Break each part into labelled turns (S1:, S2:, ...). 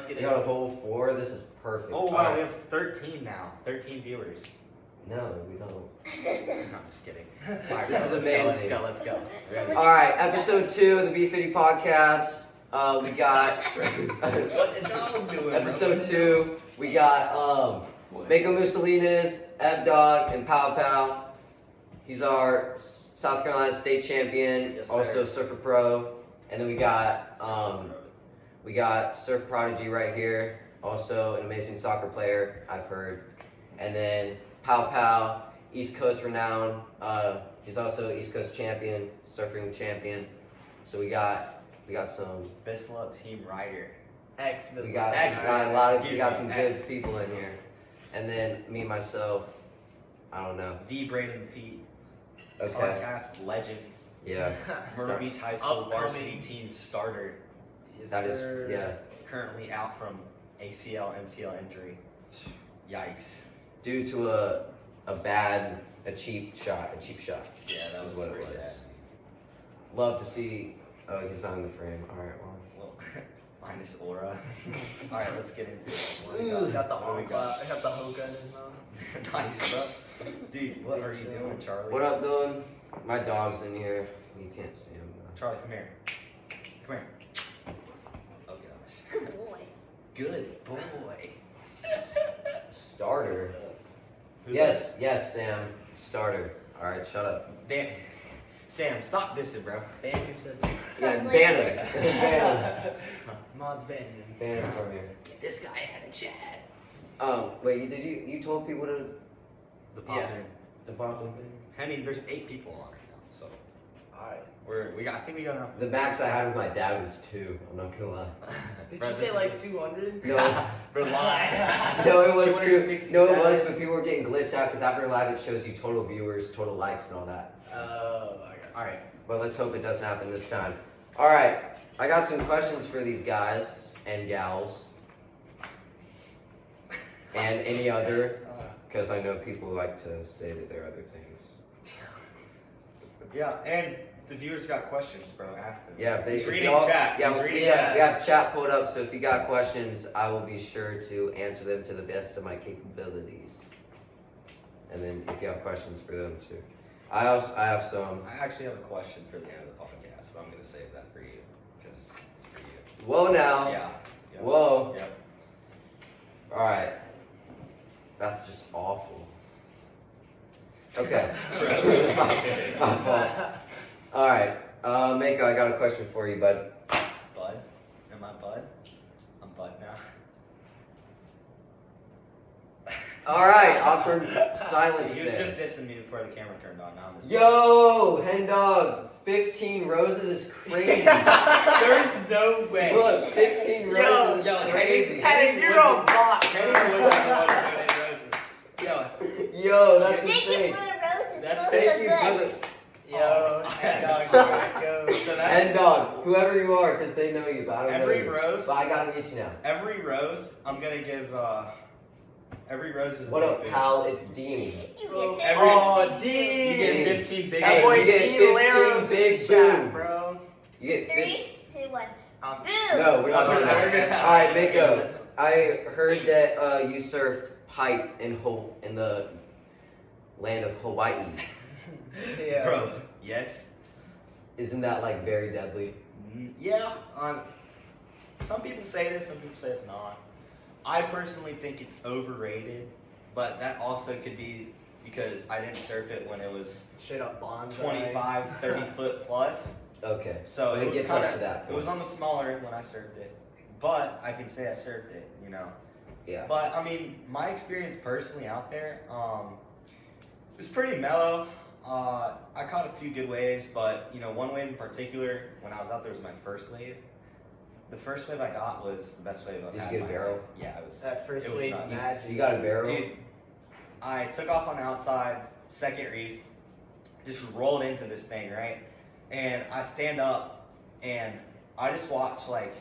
S1: let's get
S2: You got a whole 4. This is perfect.
S3: Oh wow, we have 13 now. 13 viewers.
S2: No, we don't.
S3: No, I'm just kidding. All right,
S2: This is amazing.
S3: Let's go. Ready?
S2: All right, episode 2 of the B50 podcast. We got
S3: What the dog doing?
S2: episode 2. We got Mako Mussolini's, Ev Dog, and Pow Pow. He's our South Carolina state champion,
S3: Yes, sir.
S2: also Surfer Pro. And then we got Surf Prodigy right here, also an amazing soccer player, I've heard. And then Pow Pow, East Coast renowned. He's also East Coast champion, surfing champion. So we got some.
S3: Bisla team rider.
S2: We got some good people in here. And then me myself, I don't know.
S3: The Braden Feet.
S2: Okay.
S3: Podcast legend.
S2: Yeah.
S3: Myrtle Beach High School varsity team starter.
S2: That is, yeah.
S3: Currently out from ACL, MCL injury. Yikes.
S2: Due to a cheap shot.
S3: Yeah, that was
S2: what it
S3: pretty
S2: was.
S3: bad.
S2: Love to see. Oh, he's not in the frame. All right,
S3: Well, minus aura. All right, let's get into it. What do we
S1: I got the
S3: What do we
S1: arm clap. I got the hookah in his mouth.
S3: Nice, bro. Dude, what are you doing, Charlie?
S2: What up, dude? My dog's in here. You can't see him though.
S3: Charlie, come here. Come here. Oh gosh.
S4: Good boy.
S3: Good boy.
S2: Starter.
S3: Who's
S2: Yes, Sam. Starter. All right, shut up.
S3: Dan. Sam, stop dissing, bro.
S1: Ban who said so.
S2: Yeah, ban him.
S1: Mod's banning him.
S2: Ban him from here.
S3: Get this guy out of chat.
S2: Wait, you told people to
S3: The pop
S1: Yeah.
S3: in.
S2: the bottom thing?
S3: Henny, there's 8 people on right now, so
S1: Alright.
S3: I think we got enough.
S2: The max I had with my dad was 2. I'm not gonna lie.
S1: Did
S3: Bro,
S1: you
S3: this
S1: say
S3: is-
S1: like 200?
S2: No.
S3: For live?
S2: No, it was 2.
S3: 267.
S2: No, it was, but people were getting glitched out because after live it shows you total viewers, total likes, and all that.
S1: Oh, I got it.
S3: All right.
S2: But let's hope it doesn't happen this time. All right, I got some questions for these guys and gals, and any other, because I know people like to say that there are other things.
S3: Yeah, and the viewers got questions, bro. Ask them.
S2: Yeah,
S3: He's
S2: if
S3: reading
S2: y'all-
S3: chat.
S2: Yeah,
S3: He's
S2: we
S3: reading
S2: have,
S3: chat.
S2: we have chat pulled up, so if you got questions, I will be sure to answer them to the best of my capabilities. And then if you have questions for them too. I have some.
S3: I actually have a question for the end of the podcast, but I'm gonna save that for you because it's for you.
S2: Whoa now.
S3: Yeah. Yep.
S2: Whoa.
S3: Yep.
S2: All right. That's just awful. Okay. My fault. All right. Mako, I got a question for you, bud.
S3: Bud? Am I Bud? I'm Bud now.
S2: All right. Awkward silence
S3: He was
S2: there.
S3: just dissing me before the camera turned on. Now I'm just.
S2: Yo, hen dog. 15 roses is crazy.
S3: There's no way.
S2: Look, 15 roses is crazy.
S1: Henny, you're a bot.
S3: Henny would have wanted to roses. Yo,
S2: Yo, that's
S4: Thank you
S2: insane.
S4: for the roses.
S3: That's-
S4: Smells
S2: Thank
S4: so
S2: you
S4: good.
S2: for the
S1: Yo, head dog, here it goes.
S3: so that's
S2: hen dog, whoever you are, because they know you, but I don't know
S3: every
S2: you.
S3: rose.
S2: But I gotta meet you now.
S3: Every rose, I'm gonna give. Every rose is. a
S2: What
S3: big
S2: up,
S3: boom.
S2: pal? It's Dean.
S4: You
S1: Bro,
S4: get
S3: every-
S1: Oh,
S4: big
S1: Dean.
S3: You get 15 big.
S2: Hey,
S1: That boy
S2: you get
S1: Dean
S2: 15
S1: Laro's
S2: big
S1: in the chat,
S2: booms.
S1: bro.
S2: You get 15.
S4: 3, 2, 1.
S1: Um,
S4: Boom.
S2: No, we're not
S3: Oh,
S2: doing
S3: we're
S2: that.
S3: good.
S2: All right, Mako. I heard that you surfed pipe in the land of Hawaii.
S1: Yeah.
S3: Bro, yes.
S2: Isn't that like very deadly?
S3: Yeah. Some people say this, some people say it's not. I personally think it's overrated, but that also could be because I didn't surf it when it was
S1: Straight up bonds.
S3: 25, 30 foot plus.
S2: Okay.
S3: So
S2: But
S3: it
S2: it
S3: was
S2: gets
S3: kind
S2: up to
S3: of,
S2: that
S3: it was
S2: point.
S3: on the smaller end when I surfed it. But I can say I surfed it, you know.
S2: Yeah.
S3: But I mean, my experience personally out there, it was pretty mellow. I caught a few good waves, but you know, one wave in particular, when I was out there, was my first wave. The first wave I got was the best wave I've
S2: Did you
S3: had.
S2: get a
S3: in my
S2: barrel?
S3: life. Yeah, it was.
S1: That first
S3: It was
S1: wave
S3: nuts.
S1: magic.
S2: You got a barrel?
S3: Dude, I took off on the outside, second reef, just rolled into this thing, right? And I stand up, and I just watched, like,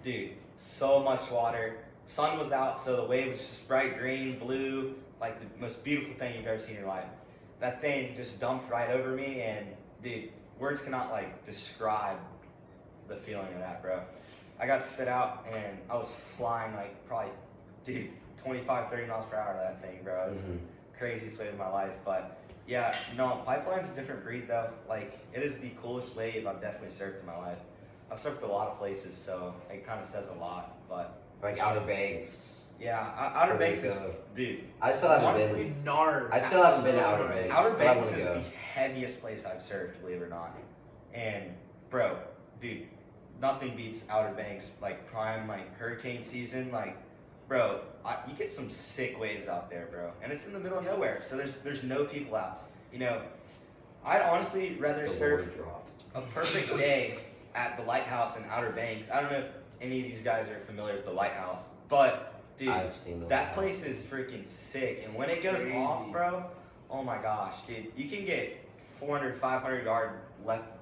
S3: dude, so much water. Sun was out, so the wave was just bright green, blue, like the most beautiful thing you've ever seen in your life. That thing just dumped right over me, and dude, words cannot like describe the feeling of that, bro. I got spit out and I was flying like probably, dude, 25, 30 miles per hour that thing, bro. It was the craziest wave of my life. But yeah, no, pipeline's a different breed though. Like, it is the coolest wave I've definitely surfed in my life. I've surfed a lot of places, so it kind of says a lot. But
S2: Like Outer Banks.
S3: yeah, Outer
S2: Where
S3: Banks
S2: we
S3: is,
S2: go.
S3: dude.
S2: I still haven't
S3: Honestly,
S2: been.
S1: Nard.
S2: I still haven't been to Outer Banks.
S3: Outer
S2: but I
S3: Banks
S2: wanna
S3: is
S2: go.
S3: the heaviest place I've surfed, believe it or not. And bro, dude, nothing beats Outer Banks, like prime, like hurricane season, like, bro, you get some sick waves out there, bro, and it's in the middle of nowhere, so there's no people out. You know, I'd honestly rather
S2: The
S3: surf
S2: Lord drop.
S3: a perfect day at the Lighthouse in Outer Banks. I don't know if any of these guys are familiar with the Lighthouse, but dude,
S2: I've seen the
S3: that
S2: Lighthouse.
S3: place is freaking sick, and when it goes
S1: Crazy.
S3: off, bro, oh my gosh, dude, you can get 400, 500 yard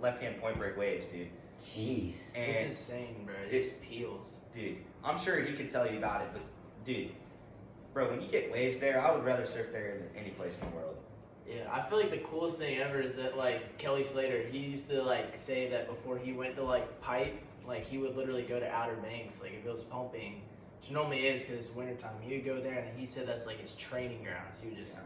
S3: left-hand point break waves, dude.
S2: Jeez.
S3: And
S1: It's insane, bro. It just peels.
S3: dude, I'm sure he could tell you about it, but dude, bro, when you get waves there, I would rather surf there than any place in the world.
S1: Yeah, I feel like the coolest thing ever is that like Kelly Slater, he used to like say that before he went to like pipe, like he would literally go to Outer Banks, like if it was pumping, which normally is because it's wintertime. He would go there, and then he said that's like his training grounds. He would just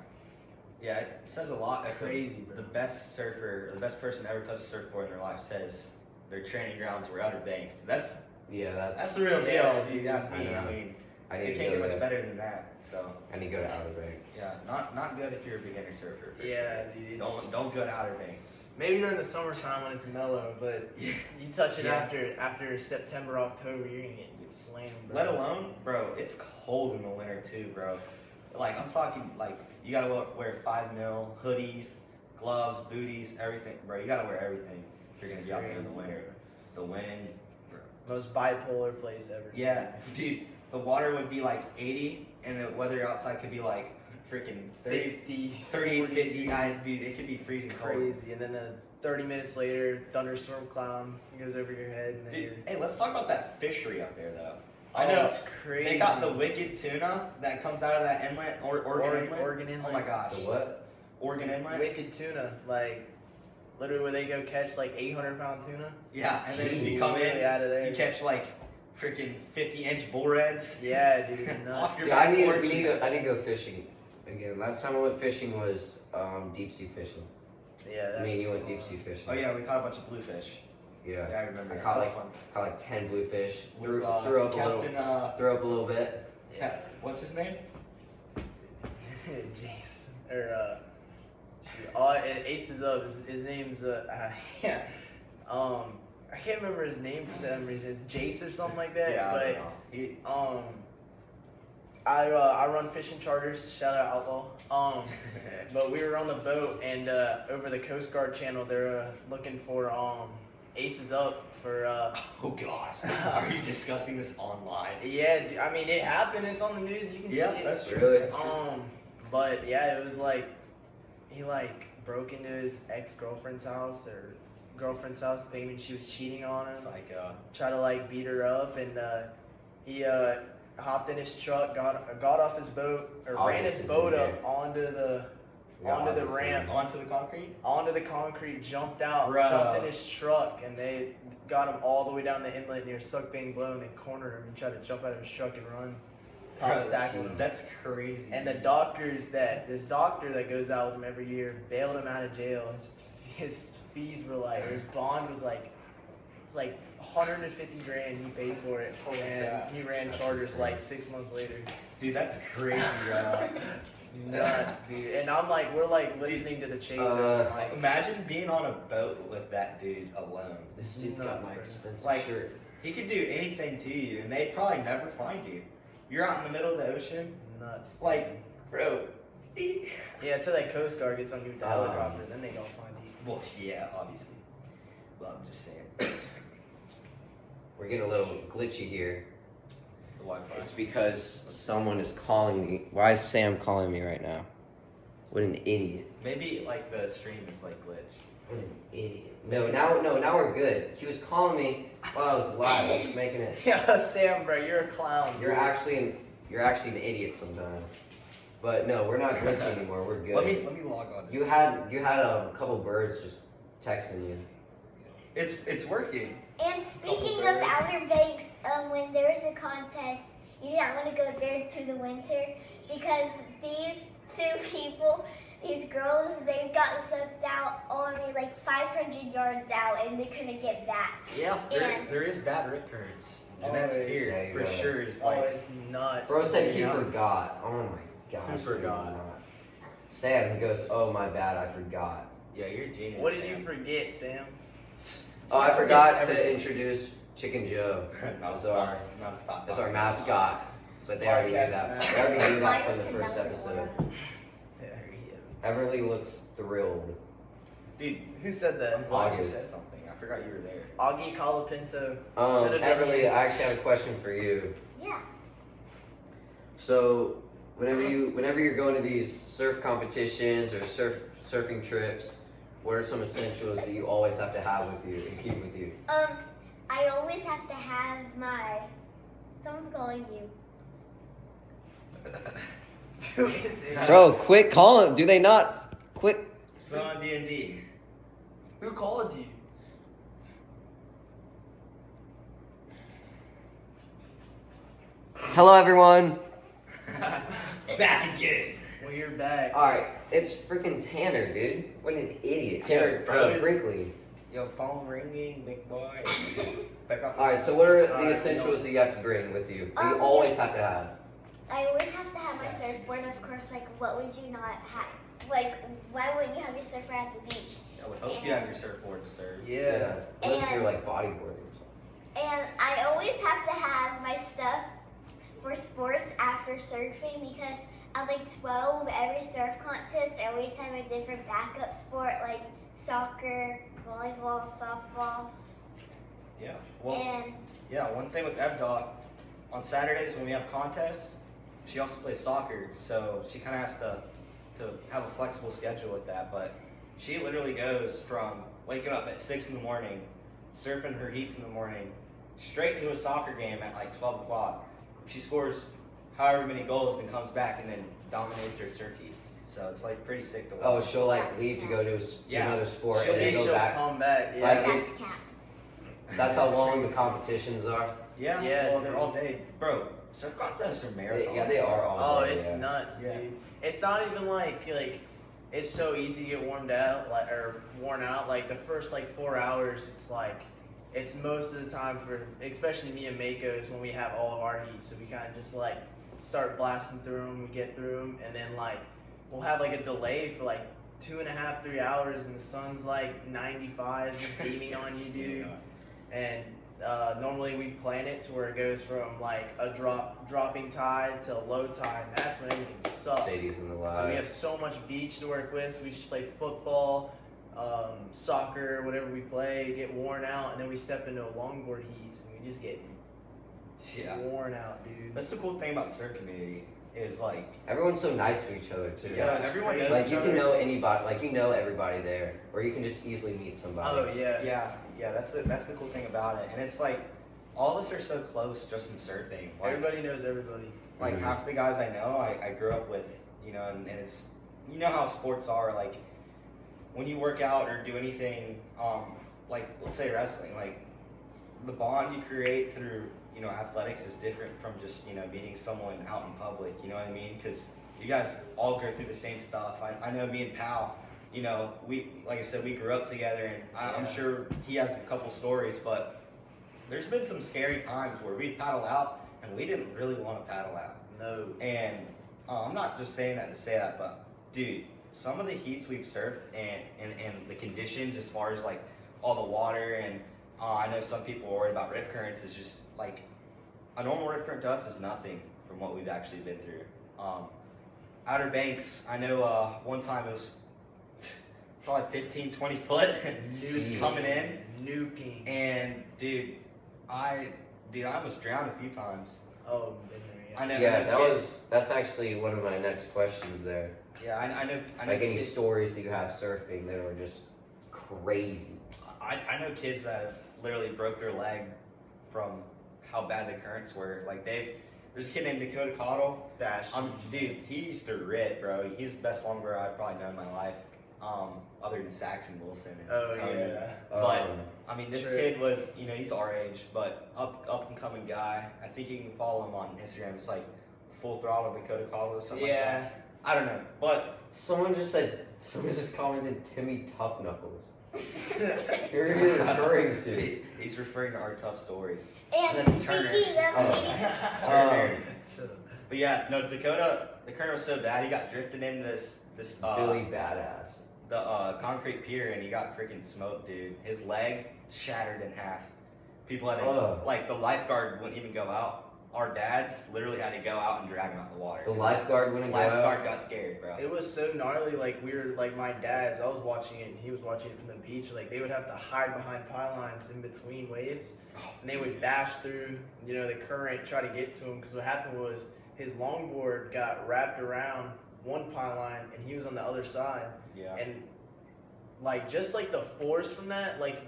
S3: Yeah, it says a lot. that
S1: Crazy, bro.
S3: The best surfer, or the best person to ever touch a surfboard in their life says their training grounds were Outer Banks. That's
S2: Yeah, that's.
S3: the real deal,
S1: Yeah,
S3: if you ask me.
S2: I know.
S3: I mean,
S2: I need
S3: it
S2: to
S3: can't
S2: go
S3: get much
S2: there.
S3: better than that. So
S2: I need to go to Outer Banks.
S3: yeah, not good if you're a beginner surfer. For
S1: yeah,
S3: sure.
S1: dude.
S3: Don't go to Outer Banks.
S1: Maybe during the summertime when it's mellow, but you touch it
S3: Yeah.
S1: after September, October, you're gonna get slammed, bro.
S3: Let alone, bro, it's cold in the winter too, bro. Like, I'm talking, like, you gotta wear 5 mil, hoodies, gloves, booties, everything, bro. You gotta wear everything if you're gonna be out there in the winter. The wind, bro.
S1: Most bipolar place ever.
S3: Yeah, dude, the water would be like 80, and the weather outside could be like freaking
S1: 50,
S3: 30,
S1: 40
S3: 50,
S1: degrees.
S3: dude, it could be freezing cold.
S1: Crazy, and then 30 minutes later, thunderstorm cloud goes over your head, and then
S3: Dude, hey, let's talk about that fishery up there, though.
S1: Oh,
S3: I know
S1: it's crazy.
S3: they got the wicked tuna that comes out of that inlet, Oregon Inlet.
S1: Oregon Inlet.
S3: Oh my gosh,
S2: The what?
S3: Oregon Inlet.
S1: wicked tuna, like literally where they go catch like 800-pound tuna.
S3: Yeah, and then if you
S2: Jeez.
S3: come in,
S1: Literally out of there.
S3: you catch like freaking 50-inch bull reds.
S1: Yeah, dude, it's nuts.
S3: Off your
S2: Yeah, I need
S3: porch.
S2: I need to go fishing again. Last time I went fishing was deep sea fishing.
S1: Yeah, that's
S2: Me and you went
S1: fun.
S2: deep sea fishing.
S3: Oh yeah, we caught a bunch of bluefish.
S2: Yeah.
S3: Yeah, I remember.
S2: I
S3: That
S2: caught
S3: was
S2: like
S3: fun.
S2: 10 bluefish.
S3: With,
S2: Threw up a little.
S3: Captain,
S2: Threw up a little bit.
S1: Yeah.
S3: what's his name?
S1: Jason or Ace is up. His name's yeah. I can't remember his name for some reason. It's Jace or something like that.
S3: Yeah, I
S1: but
S3: don't know. He-
S1: I run fishing charters. Shout out Outlaw. But we were on the boat, and over the Coast Guard channel, they're looking for Aces Up for.
S3: Oh gosh, are you discussing this online?
S1: Yeah, I mean it happened. It's on the news. You can see it.
S3: that's true.
S2: Really?
S3: That's true.
S1: But yeah, it was like he like broke into his ex-girlfriend's house or girlfriend's house, claiming she was cheating on him.
S3: It's like
S1: Try to like beat her up, and he hopped in his truck, got off his boat, or ran his
S2: August is
S1: boat
S2: in
S1: up
S2: there.
S1: onto the
S2: Yeah,
S1: onto the
S2: August is
S1: ramp,
S3: onto the concrete.
S1: onto the concrete, jumped out,
S3: Bro.
S1: jumped in his truck, and they got him all the way down the inlet near Suck Bang Blow, and they cornered him and tried to jump out of his truck and run.
S3: Bro,
S1: Top sack him.
S3: that's crazy.
S1: And the this doctor that goes out with him every year bailed him out of jail. His fees were like, his bond was like, it's like 150 grand he paid for it,
S3: Oh my
S1: and
S3: God.
S1: he ran
S2: That's
S1: charters
S2: insane.
S1: like 6 months later.
S3: Dude, that's crazy, bro.
S1: Nuts, dude. And I'm like, we're like listening to the chaser. and I'm like,
S3: Imagine being on a boat with that dude alone.
S2: This dude's got
S1: Nuts,
S2: my
S1: bro.
S2: expensive
S3: Like-
S2: shirt.
S3: He could do anything to you, and they'd probably never find you. You're out in the middle of the ocean,
S1: nuts.
S3: like, bro.
S1: Yeah, until that Coast Guard gets on you with the helicopter, then they don't find you.
S3: Well, yeah, obviously. But I'm just saying.
S2: We're getting a little glitchy here.
S3: The Wi-Fi.
S2: It's because someone is calling me. Why is Sam calling me right now? What an idiot.
S3: Maybe like the stream is like glitch.
S2: What an idiot. No, now we're good. He was calling me while I was live. I was making it.
S1: Yeah, Sam, bro, you're a clown.
S2: You're actually an idiot sometimes. But no, we're not glitchy anymore. We're good.
S3: Let me log on.
S2: You had a couple birds just texting you.
S3: It's working.
S4: And speaking of Outer Banks, when there is a contest, you do not want to go there to the winter because these two people, these girls, they got sucked out only like 500 yards out and they couldn't get back.
S3: Yeah,
S4: And-
S3: there is bad rip currents. Jeanette's
S1: Oh,
S3: Pier
S2: yeah,
S3: for
S2: yeah.
S3: sure is
S1: Oh,
S3: like.
S1: it's nuts.
S2: Bro said he
S3: Yeah.
S2: forgot. Oh my gosh.
S3: Who forgot?
S2: he did not. Sam, he goes, oh my bad, I forgot.
S3: Yeah, you're a genius.
S1: What did
S3: Sam.
S1: you forget, Sam?
S2: Oh, I forgot to introduce Chicken Joe
S3: Not
S2: as our,
S3: not
S2: as our mascot. But they already knew
S1: Podcast
S2: that.
S1: mascot.
S2: They already knew that
S4: Mine
S2: from
S4: was
S2: the
S4: to
S2: first
S4: number
S2: episode.
S4: one.
S1: There you
S2: Everly looks thrilled.
S3: Dude,
S1: go. Who said that?
S3: I'm glad you
S2: August.
S3: said something. I forgot you were there.
S1: Augie Colapinto. Should've been
S2: Everly,
S1: here.
S2: I actually have a question for you.
S4: Yeah.
S2: So, whenever you're going to these surf competitions or surfing trips, what are some essentials that you always have to have with you and keep with you?
S4: I always have to have my. Someone's calling you.
S1: Who is it?
S2: Bro, quick, call him. Do they not? Quick.
S3: Put on D&D.
S1: Who called you?
S2: Hello, everyone.
S3: Back again.
S1: Well, you're back.
S2: Alright, it's freaking Tanner, dude. What an idiot.
S3: Yeah,
S2: Tanner
S3: bro.
S2: Brinkley.
S3: Yo, phone ringing, big boy. Back up.
S2: Alright, so what are the
S1: Alright,
S2: essentials that you have to bring with you? That you
S4: Um,
S2: always have to have?
S4: I always have to have my surfboard, of course. Like, what would you not have? Like, why wouldn't you have your surfer at the beach?
S3: I would hope you have your surfboard to serve.
S1: Yeah.
S2: Unless
S4: And-
S2: you're like bodyboarding or something.
S4: And I always have to have my stuff for sports after surfing because at like 12, every surf contest, I always have a different backup sport like soccer, volleyball, softball,
S3: Yeah. Well,
S4: and
S3: yeah, one thing with FDOT, on Saturdays when we have contests, she also plays soccer, so she kind of has to have a flexible schedule with that. But she literally goes from waking up at 6 in the morning, surfing her heats in the morning, straight to a soccer game at like 12 o'clock. She scores however many goals and comes back and then dominates her surf heats. So it's like pretty sick to watch.
S2: Oh, she'll like leave to go to
S3: Yeah.
S2: another sport
S3: She'll
S2: and then
S3: be-
S2: go back.
S1: come back. Yeah.
S2: Like,
S4: that's
S2: it's-
S4: cap.
S2: That's how long the competitions are.
S3: Yeah,
S1: Yeah,
S3: well, they're
S1: dude.
S3: all day. Bro, surf contests are marathons.
S2: Yeah, they are all
S1: Oh,
S2: day,
S1: it's
S2: yeah.
S1: nuts,
S3: Yeah.
S1: dude. It's not even like it's so easy to get warmed out, like or worn out. Like the first like 4 hours, it's most of the time for especially me and Mako is when we have all of our heats. So we kind of just like start blasting through them, we get through them, and then like we'll have like a delay for like 2.5, 3 hours, and the sun's like 95, just beaming on you, dude. And normally we plan it to where it goes from like a dropping tide to a low tide, and that's when everything sucks.
S2: Sadie's in the
S1: So we
S2: live.
S1: have so much beach to work with. So we just play football, soccer, whatever we play, get worn out, and then we step into a longboard heats, and we just get
S3: Yeah.
S1: worn out, dude.
S3: That's the cool thing about the surf community is like,
S2: Everyone's so nice to each other too.
S3: yeah,
S1: it's
S3: everyone
S1: crazy.
S3: knows
S2: Like
S3: each
S2: you can
S3: other.
S2: know anybody, like you know everybody there, or you can just easily meet somebody.
S1: Oh yeah.
S3: Yeah, that's the cool thing about it, and it's like all of us are so close just from surfing. Like,
S1: Everybody knows everybody.
S3: like
S2: Mhm.
S3: half the guys I know, I grew up with, you know, and it's, you know how sports are, like when you work out or do anything, like let's say wrestling, like the bond you create through, you know, athletics is different from just, you know, meeting someone out in public, you know what I mean? Because you guys all go through the same stuff. I know me and Pal, you know, we, like I said, we grew up together, and I'm
S1: Yeah.
S3: sure he has a couple stories, but there's been some scary times where we paddled out and we didn't really want to paddle out.
S1: No.
S3: And I'm not just saying that to say that, but dude, some of the heats we've surfed and the conditions as far as like all the water and I know some people are worried about rip currents. Is just like a normal rip current to us is nothing from what we've actually been through. Outer Banks, I know one time it was probably 15, 20 foot. She was
S2: Jeez.
S3: coming in,
S1: Nuking.
S3: and dude, I almost drowned a few times.
S1: Oh, been there, yeah.
S3: I know.
S2: Yeah,
S3: I know kids-
S2: that's actually one of my next questions there.
S3: Yeah, I know.
S2: Like any
S3: kids-
S2: stories that you have surfing that are just crazy.
S3: I know kids that have literally broke their leg from how bad the currents were. Like there's this kid named Dakota Cottle.
S1: Dash.
S3: Dude, he used to rip, bro. He's the best longboarder I've probably known in my life. other than Saxon Wilson. And
S1: Oh,
S3: Tony.
S1: yeah.
S3: But I mean, this
S1: True.
S3: kid was, he's our age, but up and coming guy. I think you can follow him on Instagram. It's like Full Throttle Dakota Collo, something like
S1: Yeah.
S3: that. I don't know, but
S2: Someone just commented Timmy Tough Knuckles. Who are you referring to?
S3: he's referring to our tough stories.
S4: And
S3: That's Turner.
S4: speaking of
S2: Oh.
S4: eating,
S3: Turner.
S1: Shut up.
S3: But yeah, no, Dakota, the current was so bad, he got drifted into this
S2: Billy Badass.
S3: the concrete pier and he got freaking smoked, dude. His leg shattered in half. People had to,
S2: Ugh.
S3: like, the lifeguard wouldn't even go out. Our dads literally had to go out and drag him out of the water.
S2: The lifeguard wouldn't go
S3: Lifeguard
S2: out.
S3: got scared, bro.
S1: It was so gnarly, like we were like my dad's, I was watching it and he was watching it from the beach, like they would have to hide behind pylons in between waves and they would dash through, the current, try to get to him, because what happened was his longboard got wrapped around one pylon and he was on the other side,
S3: Yeah.
S1: and like just like the force from that, like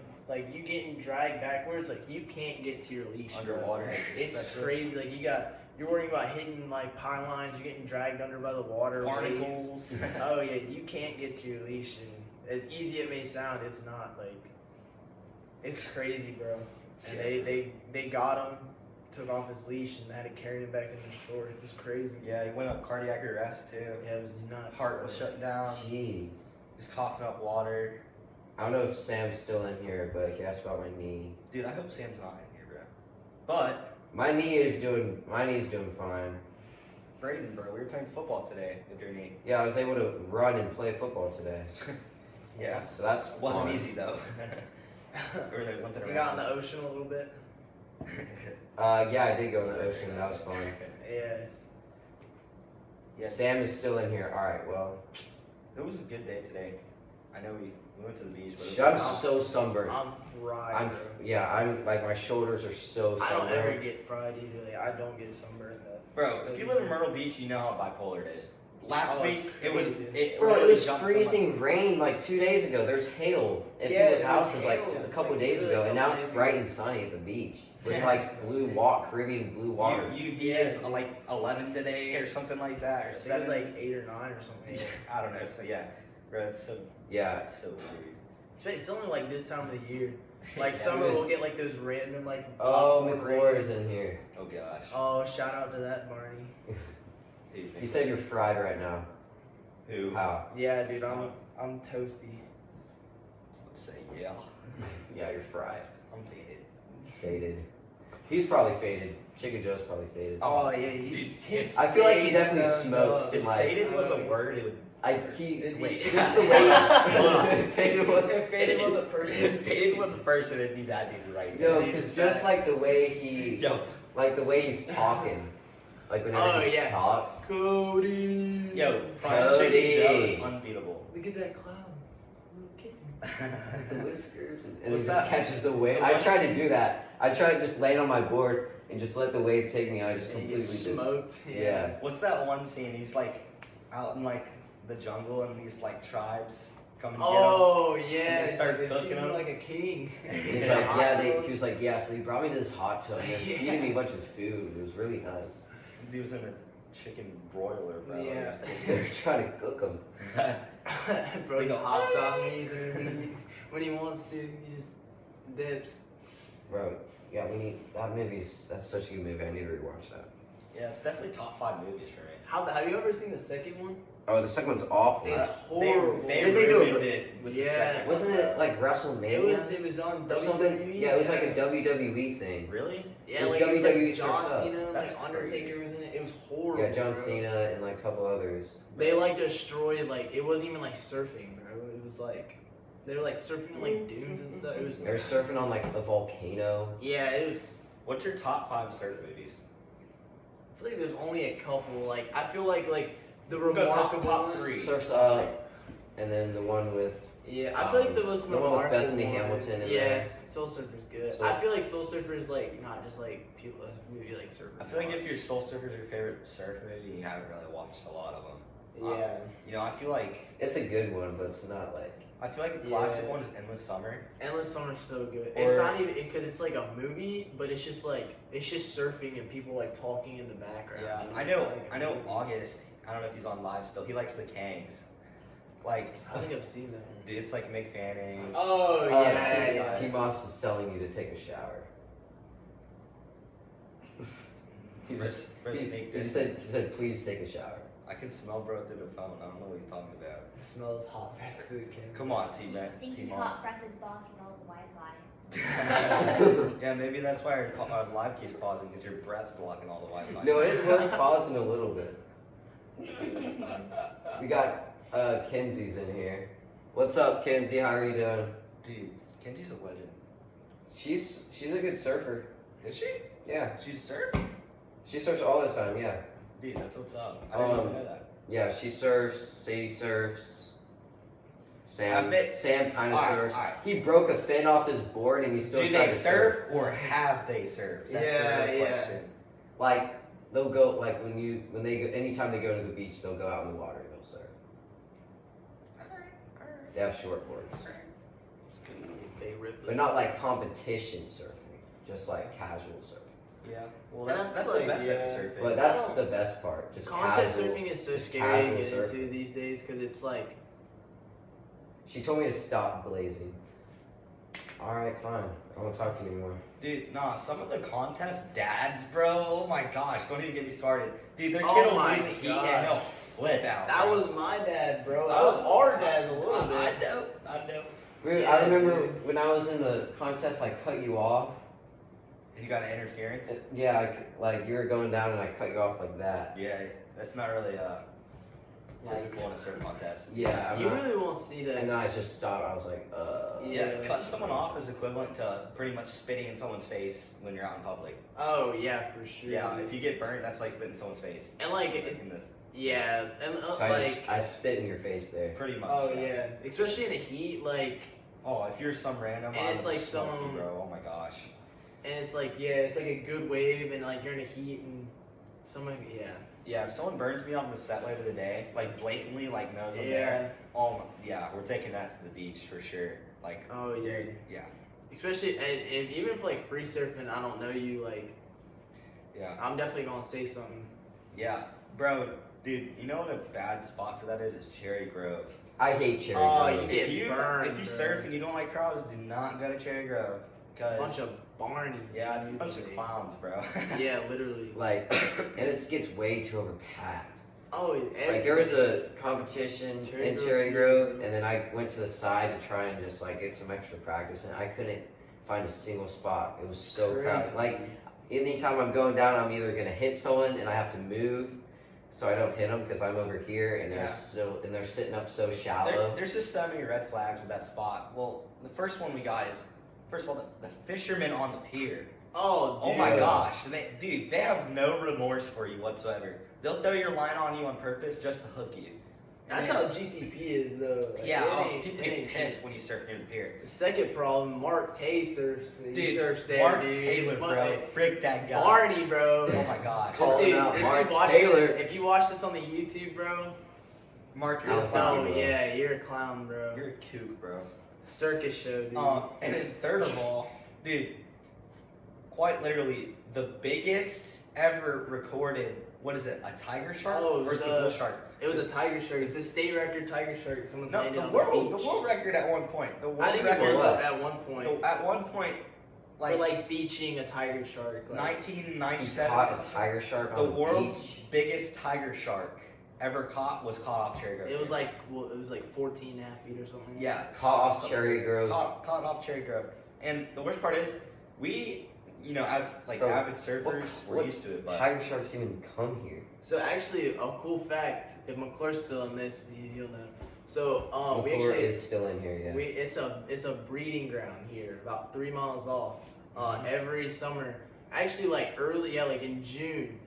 S1: you getting dragged backwards, like you can't get to your leash, bro.
S3: Underwater.
S1: It's
S3: especially.
S1: crazy, like you're worrying about hitting like pylons, you're getting dragged under by the water, waves.
S3: Barnacles.
S1: Oh yeah, you can't get to your leash, and as easy it may sound, it's not. Like, it's crazy, bro. And they got him, took off his leash, and had to carry him back in the shore. It was crazy.
S3: Yeah, he went on cardiac arrest too.
S1: Yeah, it was nuts.
S3: Heart
S1: bro.
S3: was shut down.
S2: Jeez.
S3: He's coughing up water.
S2: I don't know if Sam's still in here, but he asked about my knee.
S3: Dude, I hope Sam's not in here, bro. But
S2: My knee's doing fine.
S3: Brayden, bro, we were playing football today with your knee.
S2: Yeah, I was able to run and play football today.
S3: Yeah.
S2: So that's
S3: Wasn't
S2: fun.
S3: easy though. Or they're limping around.
S1: We got in the ocean a little bit.
S2: Yeah, I did go in the ocean. That was fun.
S1: Yeah.
S3: Yeah.
S2: Sam is still in here. All right, well,
S3: It was a good day today. I know we went to the beach, but it
S2: dude, I'm
S3: was
S2: so sunburned.
S1: I'm fried,
S2: I'm
S1: bro.
S2: I'm like my shoulders are so
S1: I don't
S2: sunburned.
S1: ever get fried either. Like, I don't get sunburned.
S3: Bro, if you live in Myrtle Beach, you know how bipolar it is. Last
S1: Oh, it's
S3: week, it was
S1: crazy.
S2: Bro, it
S3: literally
S2: was
S3: jumped
S2: freezing rain like 2 days ago. There's hail at
S1: Yeah,
S2: people's
S1: it was
S2: houses like
S1: hail,
S2: a couple
S1: like,
S2: days
S1: literally
S2: ago,
S1: a
S2: and now
S1: couple
S2: it's
S1: days
S2: bright
S1: ago.
S2: and sunny at the beach with
S1: Yeah.
S2: like Caribbean blue water.
S3: UV
S1: Yeah.
S3: is like 11 today or something like that, or
S1: I think it
S3: 7.
S1: was like 8 or 9 or something.
S3: I don't know. So yeah, bro, it's so
S2: Yeah,
S3: so weird.
S1: It's only like this time of the year. Like
S3: Yeah,
S1: summer,
S2: it was-
S1: we'll get like those random like.
S2: oh,
S1: popcorn
S2: McClure's
S1: rain.
S2: in here.
S3: Oh gosh,
S1: Oh, shout out to that Barney.
S3: dude.
S2: He said you're fried right now.
S3: Who?
S2: How?
S1: Yeah, dude, I'm toasty.
S3: Say yeah.
S2: Yeah, you're fried.
S3: I'm faded.
S2: Faded. He's probably faded. Chicken Joe's probably faded.
S1: Oh yeah, he's.
S2: I feel like he
S1: face
S2: definitely
S1: done
S2: smokes
S1: up.
S2: in
S3: If
S2: like.
S3: faded was a word, it would.
S1: Wait.
S2: Just the way.
S3: Hold on.
S2: Faded was.
S1: If faded was a person.
S3: If faded was a person, it'd be that dude right
S2: No,
S3: there.
S2: because just like the way he,
S3: Yo,
S2: like the way he's talking, like whenever
S1: Oh,
S2: he
S1: yeah.
S2: talks.
S1: Cody.
S3: yo, Prime
S2: Cody.
S3: Chicken Joe is unbeatable.
S1: Look at that clown. It's a little kitten.
S2: The whiskers, and
S3: What's
S2: he
S3: that?
S2: just catches the wave.
S3: The
S2: I
S3: one-
S2: tried to do that. I tried to just lay on my board and just let the wave take me. And I just
S1: And he
S2: completely
S1: gets
S2: just.
S1: smoked.
S2: Yeah.
S3: What's that one scene? He's like out in like the jungle and these like tribes coming to
S1: Oh yeah.
S3: And they start
S1: they
S3: cooking
S1: treat him
S3: him.
S1: like a king.
S2: He's
S1: Yeah.
S2: like,
S1: Hot
S2: yeah.
S1: tub.
S2: He was like, yeah. So he brought me to this hot tub and
S1: Yeah.
S2: feeding me a bunch of food. It was really nice.
S3: get him. He was in a chicken broiler, bro.
S1: Yeah.
S2: They're trying to cook him.
S1: Bro,
S3: They
S1: he
S3: go,
S1: hops on knees and when he wants to, he just dips.
S2: Bro, yeah, we need that movie's. That's such a good movie. I need to rewatch that.
S3: Yeah, it's definitely top 5 movies for me.
S1: Have you ever seen the second one?
S2: Oh, the second one's awful.
S1: It's horrible.
S2: Did they do a-
S3: ruined it with the
S1: Yeah.
S3: second
S2: Wasn't
S3: one,
S2: it
S3: bro.
S2: like WrestleMania?
S1: It was on
S2: or something?
S1: WWE.
S2: Yeah, it was like a WWE thing.
S3: Really?
S1: Yeah,
S2: it was
S1: like it was
S2: WWE
S1: like John
S2: surfs up.
S1: Cena,
S3: That's
S1: like Undertaker
S3: crazy.
S1: was in it. It was horrible.
S2: Yeah, John
S1: bro.
S2: Cena and like a couple others.
S1: They like destroyed like it wasn't even like surfing, bro. It was like they were like surfing in like dunes and stuff. It was
S2: They're surfing on like a volcano.
S1: yeah, it was.
S3: What's your top 5 surf movies?
S1: I feel like there's only a couple. Like I feel like the
S3: We'll go top
S1: remarkable ones-
S3: 3.
S2: Surfs Up, and then the one with
S1: Yeah, I feel like the most
S2: the one with
S1: remarkable
S2: Bethany
S1: one-
S2: Hamilton in
S1: Yes, Soul Surfer's good.
S2: Soul-
S1: I feel like Soul Surfer is like not just like people movie like Surfer.
S3: I feel like if your Soul Surfer's your favorite surf movie, you haven't really watched a lot of them.
S1: yeah,
S3: You know, I feel like
S2: it's a good one, but it's not like
S3: a classic
S1: Yeah.
S3: one is Endless Summer.
S1: Endless Summer's so good.
S3: Or-
S1: It's not even because it's like a movie, but it's just surfing and people like talking in the background.
S3: Yeah,
S1: you
S3: I
S1: it's
S3: know.
S1: not like a
S3: I know.
S1: movie.
S3: August. I don't know if he's on live still. He likes the Kangs. Like,
S1: I think I've seen that.
S3: dude, it's like Mick Fanning.
S1: Oh yeah.
S2: T-Moss is telling you to take a shower. He said, please take a shower.
S3: I can smell bro through the phone. I don't know what he's talking about.
S1: It smells hot back through the camera.
S3: Come on, T-Mac.
S4: Stinky
S3: T-Moss.
S4: hot breath is blocking all the Wi-Fi.
S3: Yeah, maybe that's why our live keeps pausing, because your breath's blocking all the Wi-Fi.
S2: No, it was pausing a little bit. We got Kenzie's in here. What's up, Kenzie? How are you doing?
S3: Dude, Kenzie's a legend.
S2: She's a good surfer.
S3: Is she?
S2: Yeah,
S3: She's surf?
S2: she surfs all the time. Yeah,
S3: Dude, that's what's up. I didn't even know that.
S2: yeah, she surfs. Sadie surfs. Sam
S3: Have
S2: kind of
S3: Alright,
S2: surfs.
S3: alright.
S2: He broke a fin off his board and he still
S3: Do
S2: tried
S3: they
S2: to
S3: surf or have they surfed? That's
S1: Yeah,
S3: the real
S1: yeah.
S3: question.
S2: Like they'll go like when they go, anytime they go to the beach, they'll go out in the water and they'll surf. They have short boards,
S1: They rip
S2: but not like competition surfing, just like casual surfing.
S3: Yeah. Well,
S1: And
S3: that's
S1: that's
S3: the
S1: like,
S3: best type of
S1: yeah.
S3: surfing.
S2: But that's the best part, just
S1: Contest
S2: casual.
S1: surfing is so
S2: just
S1: scary to
S2: casual
S1: get into
S2: surfing.
S1: these days because it's like,
S2: She told me to stop glazing. All right, fine. I won't talk to you anymore.
S3: Dude, nah, some of the contest dads, bro, oh my gosh, don't even get me started. Dude, their
S1: Oh
S3: kid will
S1: my
S3: lose the heat
S1: God.
S3: and they'll flip out.
S1: that
S3: bro.
S1: was my dad, bro. That was our dads a little bit.
S3: I know.
S2: Dude,
S1: Yeah,
S2: I remember
S1: dude.
S2: when I was in the contest, I cut you off.
S3: And you got an interference?
S2: Yeah, like you were going down and I cut you off like that.
S3: Yeah, that's not really
S1: Like-
S3: typical in a surf contest.
S2: Yeah, I'm
S1: You
S2: not-
S1: really won't see that.
S2: and then I just stopped. I was like,
S3: Yeah,
S1: Yeah.
S3: cutting someone off is equivalent to pretty much spitting in someone's face when you're out in public.
S1: Oh yeah, for sure.
S3: Yeah, if you get burnt, that's like spitting in someone's face.
S1: And like,
S3: In this,
S1: yeah, and
S2: So I spit in your face there.
S3: pretty much.
S1: oh yeah, especially in the heat, like,
S3: Oh, if you're some random,
S1: And
S3: I
S1: it's
S3: would
S1: like
S3: smoke you,
S1: some-
S3: bro. Oh my gosh.
S1: and it's like, yeah, it's like a good wave, and like you're in the heat, and someone, yeah,
S3: Yeah, if someone burns me on the set later today, like blatantly, like knows I'm
S1: yeah,
S3: there. Oh my, yeah, we're taking that to the beach for sure. Like,
S1: oh yeah,
S3: yeah,
S1: especially, and even for like free surfing, I don't know you, like,
S3: yeah,
S1: I'm definitely gonna say something.
S3: yeah, bro, dude. You know what a bad spot for that is? Is Cherry Grove.
S2: I hate Cherry
S1: Oh,
S2: Grove.
S1: you get
S3: If you
S1: burned,
S3: if you
S1: bro.
S3: surf and you don't like crowds, do not go to Cherry Grove.
S1: A bunch of Barneys.
S3: Yeah, it's a
S1: dude.
S3: bunch of clowns, bro.
S1: Yeah, literally.
S2: Like, and it gets way too overpacked.
S1: Oh,
S2: Like there was a competition
S1: Cherry
S2: in
S1: Grove,
S2: Cherry
S1: yeah.
S2: Grove, and then I went to the side to try and just like get some extra practice, and I couldn't find a single spot. It was so
S1: Crazy.
S2: crowded. Like anytime I'm going down, I'm either gonna hit someone and I have to move, so I don't hit them because I'm over here, and they're sitting up so shallow.
S3: There's just so many red flags with that spot. Well, the first one we got is, first of all, the fishermen on the pier.
S1: Oh,
S3: Oh
S1: dude.
S3: my gosh, they have no remorse for you whatsoever. They'll throw your line on you on purpose just to hook you. And
S1: That's
S3: then-
S1: how GCP is, though. Like,
S3: Yeah,
S1: it ain't-
S3: people
S1: it
S3: get
S1: ain't
S3: pissed when you surf near the pier.
S1: The second problem, Mark Tay surfs. He
S3: Dude,
S1: surfs there,
S3: Mark
S1: dude.
S3: Taylor,
S1: But,
S3: bro, frick that guy.
S1: Barney, bro.
S3: Oh my gosh,
S2: Call him out,
S1: This
S2: Mark
S1: dude watched
S2: Taylor.
S1: If you watch this on the YouTube, bro,
S3: Mark,
S2: I
S3: you're
S2: was
S3: a
S2: fucking
S1: no,
S2: with him.
S1: yeah, you're a clown, bro.
S3: You're a kook, bro.
S1: Circus show, dude.
S3: And then third of all, dude, quite literally the biggest ever recorded. What is it? A tiger shark
S1: Oh,
S3: or is it
S1: the-
S3: a bull shark?
S1: It was a tiger shark. It's a state record tiger shark. Someone's
S3: No,
S1: landed
S3: the
S1: on
S3: world,
S1: the beach.
S3: record at one point. The world
S1: I think it
S3: record
S1: was
S2: what?
S1: at one point.
S3: at one point,
S1: for like beaching a tiger shark. Like,
S2: He
S3: 1997.
S2: caught a tiger shark
S3: The
S2: on the
S3: world's
S2: beach.
S3: biggest tiger shark ever caught was caught off Cherry Grove.
S1: it was like, well, it was like 14 and a half feet or something.
S3: yeah,
S2: Caught off
S3: so-
S2: Cherry Grove.
S3: Caught off Cherry Grove. And the worst part is, we, as like
S2: Bro,
S3: avid surfers, we're
S2: what
S3: used to it. But
S2: Tiger sharks even come here.
S1: So actually, a cool fact. If McClure's still in this, he'll know. So we
S2: McClure
S1: actually
S2: is still in here, yeah.
S1: it's a breeding ground here, about 3 miles off.
S3: Mm-hmm.
S1: Every summer, actually like early, yeah, like in June,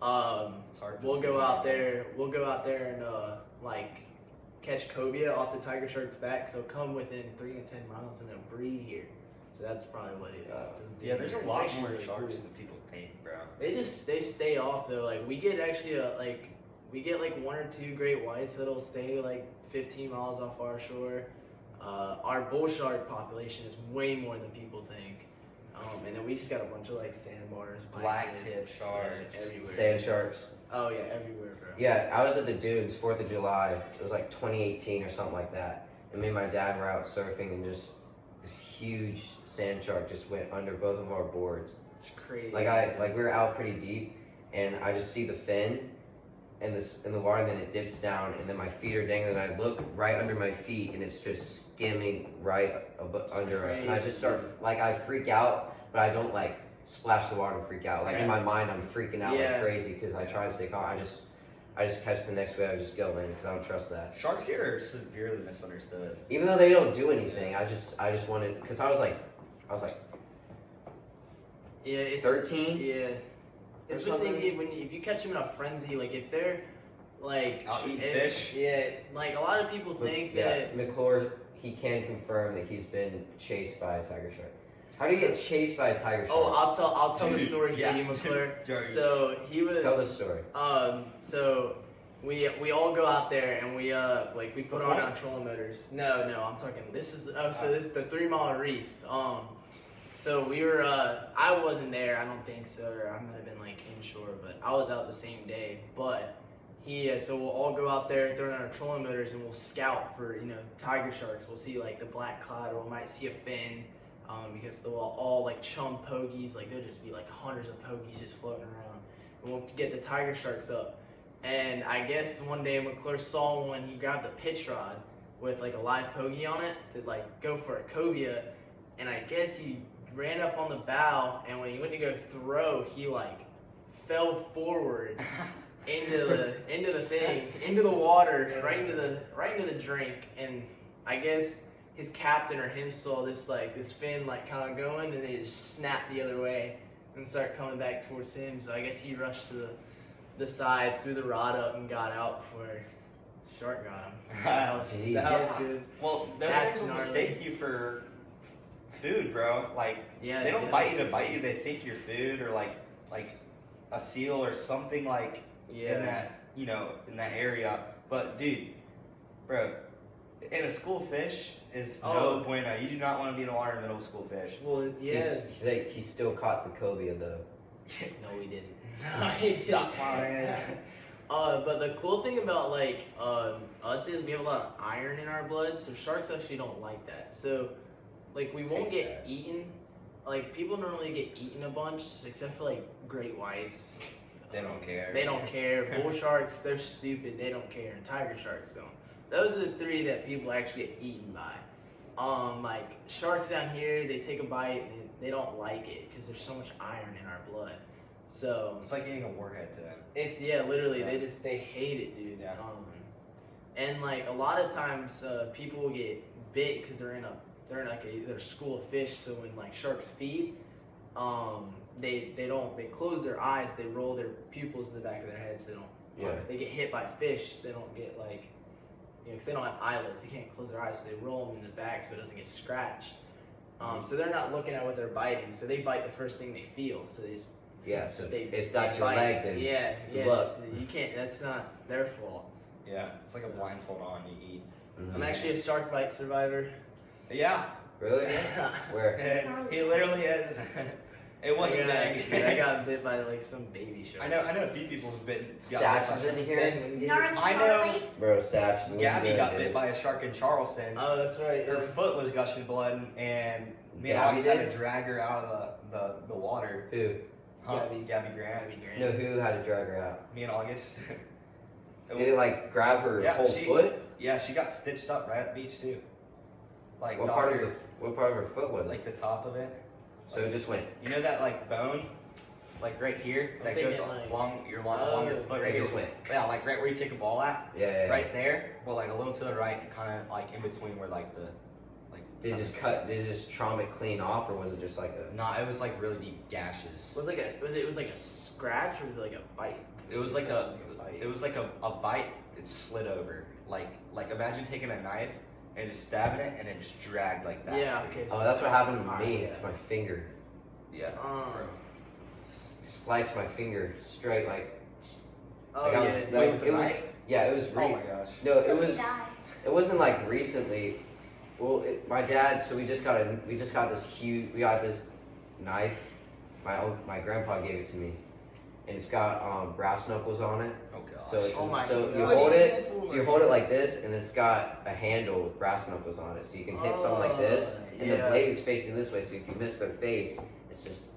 S3: it's hard to
S1: we'll go
S3: see
S1: out
S3: that.
S1: there. We'll go out there and like catch cobia off the tiger shark's back. So come within 3 to 10 miles and they'll breed here. So that's probably what it is.
S3: Yeah, there's a
S1: It's
S3: lot
S1: actually
S3: more
S1: really
S3: sharks
S1: cool.
S3: than people think, bro.
S1: They stay off though. Like we get actually we get like 1 or 2 great whites that'll stay like 15 miles off our shore. Our bull shark population is way more than people think. And then we just got a bunch of like sandbars,
S3: Blacktip
S1: blacktips,
S3: sharks.
S1: everywhere.
S2: Sand sharks.
S1: Oh yeah, everywhere, bro.
S2: Yeah, I was at the dunes, 4th of July. It was like 2018 or something like that. And me and my dad were out surfing, and just this huge sand shark just went under both of our boards.
S1: It's crazy.
S2: Like we were out pretty deep, and I just see the fin in the water, and then it dips down, and then my feet are dangling, and I look right under my feet, and it's just skimming right under us. And I just start, like, I freak out, but I don't like splash the water and freak out. Like in my mind, I'm freaking out like crazy because I try to stay calm. I just catch the next wave. I just go in because I don't trust that.
S3: Sharks here are severely misunderstood.
S2: Even though they don't do anything, I just wanted, because I was like,
S1: yeah, it's
S2: 13.
S1: Yeah, it's
S2: Or
S1: what they
S2: something.
S1: get when if you catch them in a frenzy. Like if they're like
S3: Out eating
S1: if-
S3: fish?
S1: Yeah, like a lot of people think
S2: yeah,
S1: that.
S2: McClure, he can confirm that he's been chased by a tiger shark. How do you get chased by a tiger shark?
S1: Oh, I'll tell the story for
S3: Yeah.
S1: you, McClure.
S3: Sorry.
S1: So he was.
S2: Tell the story.
S1: So we all go out there and we we put on
S3: Okay.
S1: our trolling motors. No, I'm talking. This is this is the 3 Mile Reef. So we were I wasn't there. I don't think so. Or I might have been like inshore, but I was out the same day. But so we'll all go out there, throw in our trolling motors, and we'll scout for tiger sharks. We'll see like the black cloud, or we might see a fin. Because they'll all like chum pogies, like there'll just be like hundreds of pogies just floating around. And we'll get the tiger sharks up. And I guess one day McClure saw one, he grabbed a pitch rod with like a live pogie on it to like go for a cobia. And I guess he ran up on the bow, and when he went to go throw, he like fell forward into the water, right into the drink. And I guess his captain or him saw this fin like kind of going, and they just snapped the other way and started coming back towards him. So I guess he rushed to the side, threw the rod up, and got out before shark got him. That was good.
S3: Well, those
S1: That's
S3: things will
S1: gnarly.
S3: mistake you for food, bro. Like,
S1: Yeah,
S3: they don't
S1: yeah.
S3: bite you to bite you. They think you're food, or like a seal or something like in that in that area. But dude, bro, in a school fish is no bueno. You do not want to be in the water in the middle of school fish.
S1: Well, yeah.
S2: He's like, he still caught the cobia though.
S1: No, we didn't. No, he didn't.
S3: Stop lying.
S1: But the cool thing about us is we have a lot of iron in our blood, so sharks actually don't like that. So like we won't
S3: Tastes
S1: get
S3: bad.
S1: eaten. Like people don't really get eaten a bunch, except for like great whites.
S3: They don't care.
S1: They don't care. Bull sharks, they're stupid. They don't care. And tiger sharks don't. Those are the 3 that people actually get eaten by. Like sharks down here, they take a bite, and they don't like it because there's so much iron in our blood. So
S3: It's like eating a warhead to them.
S1: it's literally they hate it, dude.
S3: Yeah.
S1: And like a lot of times people will get bit because they're in like either school of fish. So when like sharks feed, they close their eyes, they roll their pupils in the back of their heads. So they don't.
S2: Yeah.
S1: If they get hit by fish, they don't get like, because they don't have eyelids, they can't close their eyes, so they roll them in the back so it doesn't get scratched. So they're not looking at what they're biting, so they bite the first thing they feel. So they just
S2: Yeah, so
S1: they
S2: if that's
S1: they
S2: your
S1: bite.
S2: leg, then
S1: yes,
S2: luck.
S1: you can't. That's not their fault.
S3: Yeah, it's like a blindfold on. You eat.
S1: I'm actually a shark bite survivor.
S3: Yeah.
S2: Really? Where?
S3: And he literally is. It wasn't big.
S1: I got bit by like some baby shark.
S3: I know a few people who've been.
S2: Satch is in here.
S4: Gnarly
S3: I know.
S4: Charlie.
S2: Bro, Satch. what
S3: Gabby
S2: you
S3: got
S2: doing,
S3: bit
S2: dude?
S3: by a shark in Charleston.
S1: Oh, that's right.
S3: Her foot was gushing blood, and me and
S2: Gabby
S3: Alex had
S2: did?
S3: to drag her out of the water.
S2: Who?
S3: Gabby Grant.
S2: No, who had to drag her out?
S3: Me and August.
S2: Did it like grab her
S3: Yeah,
S2: whole
S3: she-
S2: foot?
S3: Yeah, she got stitched up right at the beach too. Like
S2: What part of her foot was it?
S3: like the top of it.
S2: So it just went.
S3: You know that like bone, like right here,
S1: I'm
S3: that goes
S1: thinking, like-
S3: along your foot
S2: It
S3: right
S2: just
S3: here.
S2: went.
S3: Yeah, like right where you kick a ball at,
S2: Yeah.
S3: right there. Well, like a little to the right, and kind of like in between where like the
S2: Did it just cut? Did it just trauma it clean off, or was it just like a?
S3: Nah, it was like really deep gashes.
S1: Was it like a scratch or was it like a bite?
S3: It was like a
S1: bite.
S3: it was like a bite. It slid over. Like imagine taking a knife and just stabbing it and then just dragged like that.
S1: Yeah. Okay.
S2: Oh, that's what happened to me.
S1: Yeah.
S2: To my finger.
S3: Yeah.
S2: Sliced my finger straight, like.
S1: Oh
S2: like I was,
S1: yeah.
S2: like,
S3: Wait, with the
S2: it was.
S3: knife?
S2: Yeah, it was.
S3: Oh my gosh.
S2: No, it
S4: Somebody
S2: was.
S4: died.
S2: It wasn't like recently. Well, my dad. So we just got this huge. We got this knife. My grandpa gave it to me, and it's got brass knuckles on it.
S3: Oh gosh.
S2: So it's
S1: Oh my
S2: so you
S1: God.
S2: hold it. So you hold it like this, and it's got a handle with brass knuckles on it. So you can hit something like this, and the
S1: yeah.
S2: blade is facing this way. So if you miss their face, it's just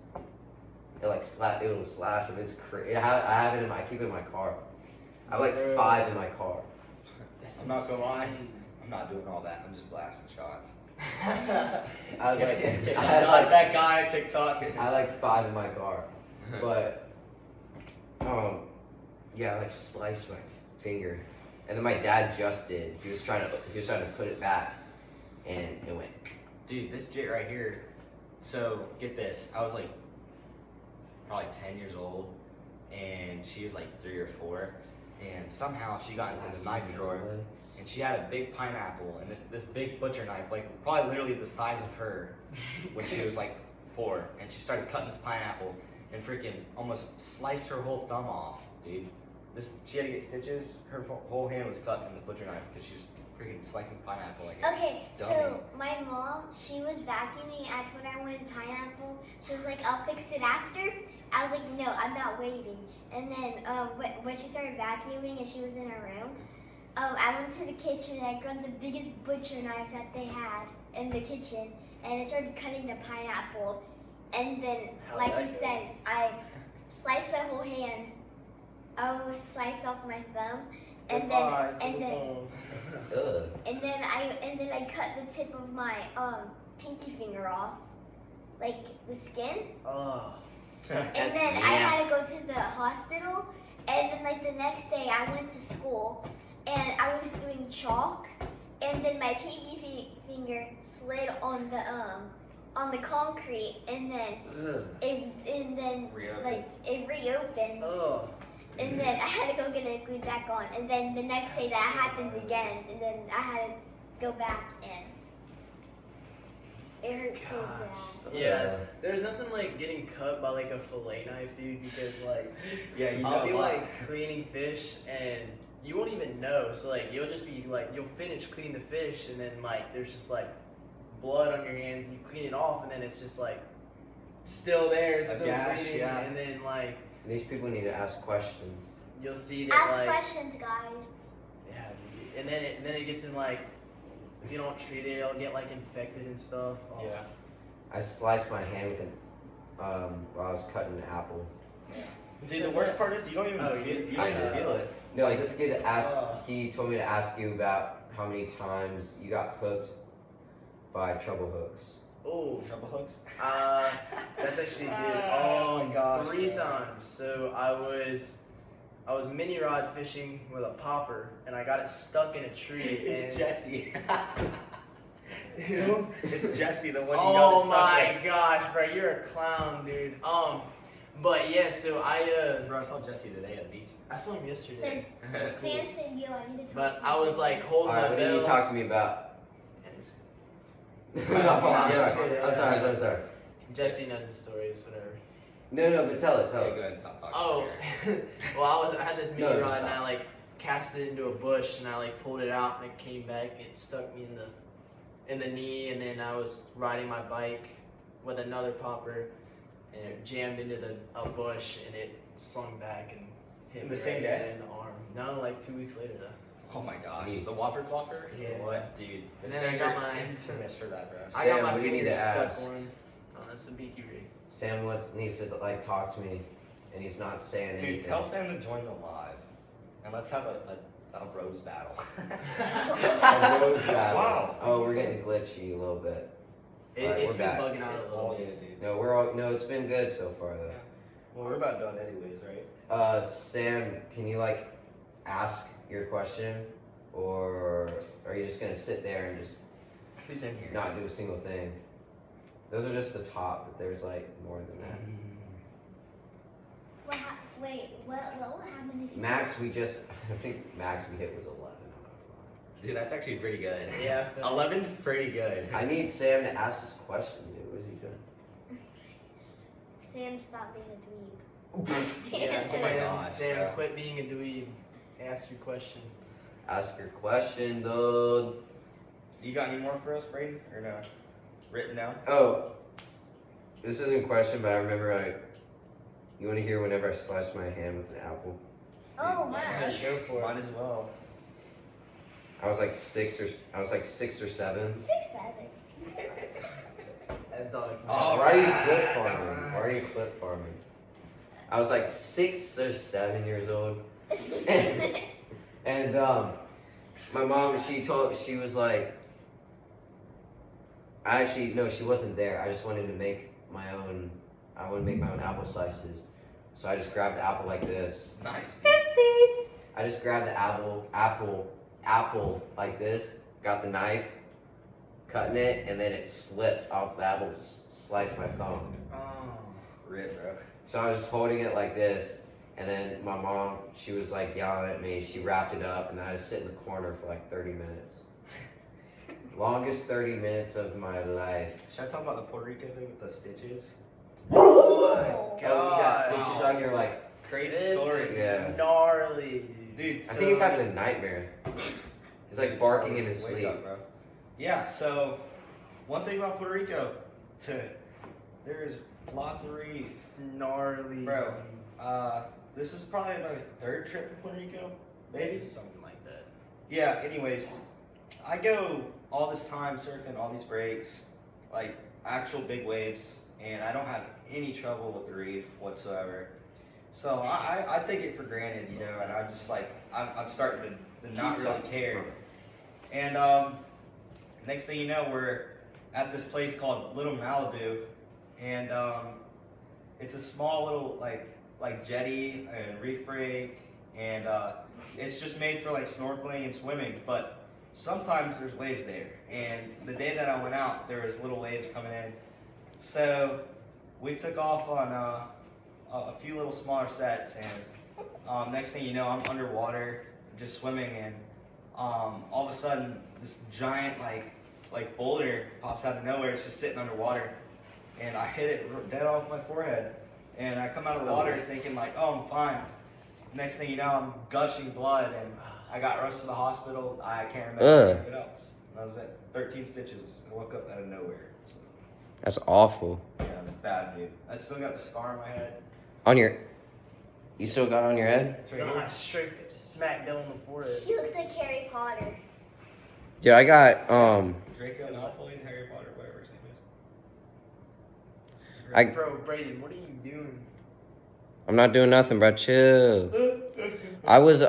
S2: it like slap. It'll slash them. It's crazy. I have it in my. I keep it in my car. I have like 5 in my car.
S3: I'm not gonna lie. I'm not doing all that. I'm just blasting shots.
S2: I like. I
S3: I'm
S2: had
S3: not
S2: like
S3: that guy on TikTok.
S2: I had like 5 in my car, but yeah, I like sliced my finger, and then my dad just did. He was trying to put it back, and it went.
S3: Dude, this jit right here. So get this. I was like probably 10 years old, and she was like 3 or 4, and somehow she got into the knife drawer, and she had a big pineapple and this big butcher knife, like probably literally the size of her when she was like 4, and she started cutting this pineapple and freaking almost sliced her whole thumb off, dude. She had to get stitches. Her whole hand was cut from the butcher knife because she was freaking slicing pineapple like a
S4: Okay,
S3: dummy.
S4: so my mom, she was vacuuming after when I wanted pineapple. She was like, I'll fix it after. I was like, no, I'm not waiting. And then when she started vacuuming and she was in her room, I went to the kitchen and I grabbed the biggest butcher knife that they had in the kitchen, and I started cutting the pineapple. And then, like you said, I sliced my whole hand. I almost sliced off my thumb, and then I cut the tip of my pinky finger off, like the skin.
S1: Oh.
S4: And then I had to go to the hospital, and then like the next day I went to school, and I was doing chalk, and then my pinky finger slid on the concrete, and then it reopened.
S1: Oh.
S4: And then I had to go get it glued back on. And then the next day that happened again. And then I had to go back and it hurt so bad.
S1: Yeah, there's nothing like getting cut by like a fillet knife, dude, because like
S3: Yeah, you
S1: I'll
S3: know
S1: be
S3: what?
S1: like cleaning fish and you won't even know. So like you'll just be like you'll finish cleaning the fish and then like there's just like blood on your hands and you clean it off and then it's just like still there, it's
S3: A
S1: still
S3: gash,
S1: bleeding,
S3: yeah.
S1: and then like
S2: These people need to ask questions.
S1: you'll see that
S4: Ask
S1: like
S4: questions, guys.
S1: yeah, dude. And then it gets in like if you don't treat it, it'll get like infected and stuff. Oh.
S3: Yeah.
S2: I sliced my hand with an while I was cutting an apple.
S3: See, the worst part is you don't even feel it.
S2: No, this kid asked.
S1: Oh.
S2: He told me to ask you about how many times you got hooked by treble hooks.
S1: Oh.
S3: Treble hooks?
S1: That's actually good.
S3: Oh my gosh,
S1: 3
S3: man.
S1: times. So I was mini rod fishing with a popper, and I got it stuck in a tree.
S3: It's
S1: and
S3: Jesse.
S1: Who?
S3: It's Jesse, the one you got
S1: Oh
S3: stuck
S1: my
S3: in.
S1: gosh, bro, you're a clown, dude. But yeah, so
S3: Bro, I saw Jesse today at the beach.
S1: I saw him yesterday.
S4: Sam said, yo, I need to talk
S1: But
S4: to
S1: I
S4: you.
S1: was like holding
S2: All right,
S1: my
S2: what did you
S1: bell.
S2: talk to me about? I'm sorry.
S1: Jesse knows his story. It's whatever.
S2: No, but tell it.
S3: Go ahead and stop talking.
S1: Oh, well, I had this mini
S2: No,
S1: rod
S2: just
S1: and I
S2: stop.
S1: like cast it into a bush and I like pulled it out and it came back and it stuck me in the knee, and then I was riding my bike with another popper and it jammed into a bush and it slung back and hit
S3: In
S1: me
S3: the same
S1: right
S3: day?
S1: in the arm. No, like 2 weeks later though.
S3: Oh my gosh.
S2: Jeez.
S3: The Whopper Clopper?
S1: Yeah.
S3: What? Dude.
S1: And
S3: Those
S1: then I
S3: things
S1: got
S3: are
S1: my-
S3: infamous for that, bro.
S1: I
S2: Sam,
S1: got my
S2: what do you need to
S1: fingers stuck
S2: ask?
S1: on. Oh, that's a beaky rig.
S2: Sam needs to like talk to me, and he's not saying anything.
S3: Dude, tell Sam to join the live. And let's have a rose battle.
S2: A rose battle.
S3: Wow.
S2: Oh, we're getting glitchy a little bit. Alright,
S1: It's
S2: we're
S1: been
S2: back.
S1: bugging out
S3: It's
S1: a little
S3: all
S1: bit.
S3: good, dude.
S2: No, it's been good so far though.
S3: Well, we're about done anyways, right?
S2: Sam, can you like ask your question, or are you just gonna sit there and just
S3: Who's in here?
S2: not do a single thing? Those are just the top, but there's like more than that.
S4: What will happen if you...
S2: Max, I think max we hit was 11.
S3: Dude, that's actually pretty good.
S1: Yeah, I feel
S3: 11's pretty good.
S2: I need Sam to ask this question, dude. What is he doing?
S4: Sam, stop being a dweeb.
S1: Yeah,
S3: Oh my gosh,
S1: Sam,
S3: bro.
S1: quit being a dweeb. Ask your question.
S2: Ask your question, dude.
S3: You got any more for us, Braden? Or no? Written down?
S2: Oh, this isn't a question, but I remember You want to hear whenever I sliced my hand with an apple?
S4: Oh my.
S1: Go for
S3: Might
S1: it.
S3: as well.
S2: I was like 6 or 7.
S4: 6'7".
S1: That dog.
S3: Oh,
S2: Why are you
S3: right.
S2: clip farming? Why are you clip farming? I was like 6 or 7 years old, and my mom, she was like, she wasn't there. I just wanted to make my own. I wanted to make my own apple slices, so I just grabbed the apple like this.
S3: Nice.
S2: I just grabbed the apple like this, got the knife, cutting it, and then it slipped off the apple, sliced my phone.
S1: Oh.
S3: Rip, bro.
S2: So I was just holding it like this, and then my mom, she was like yelling at me. She wrapped it up, and then I just sit in the corner for like 30 minutes. Longest 30 minutes of my life.
S3: Should I talk about the Puerto Rico thing with the stitches?
S1: Oh my
S2: Oh, you got
S1: god.
S2: stitches on your like.
S3: Crazy
S1: This
S3: story.
S1: is
S2: Yeah.
S1: gnarly, dude.
S3: Dude,
S2: I think he's having a nightmare. He's like barking in his
S3: Wake
S2: sleep.
S3: up, bro. Yeah, so one thing about Puerto Rico, there's lots of reef.
S1: Gnarly.
S3: Bro, this is probably my 3rd trip to Puerto Rico, maybe.
S1: Something like that.
S3: Yeah, anyways, I go all this time surfing all these breaks, like actual big waves, and I don't have any trouble with the reef whatsoever. So I take it for granted, you know, and I'm just like, I'm starting to not really care. And next thing you know, we're at this place called Little Malibu, and it's a small little like jetty and reef break, and it's just made for like snorkeling and swimming. But sometimes there's waves there, and the day that I went out, there was little waves coming in. So we took off on a few little smaller sets, and next thing you know, I'm underwater just swimming, and all of a sudden this giant like boulder pops out of nowhere. It's just sitting underwater, and I hit it dead off my forehead, and I come out of the water thinking like, oh, I'm fine. Next thing you know, I'm gushing blood, and I got rushed to the hospital. I can't remember anything else. And that was it. 13 stitches. I woke up out of nowhere. So,
S2: That's awful.
S3: yeah, it was bad, dude. I still got the scar on my head.
S2: You still got it on your head?
S3: It's right
S1: No,
S3: here.
S1: I straight smacked down on the forehead.
S4: He looked like Harry Potter.
S2: Dude, I got
S3: Draco Malfoy and Harry Potter, whatever his name is.
S2: I-
S1: Bro, Brayden, what are you doing?
S2: I'm not doing nothing, bro. Chill. I was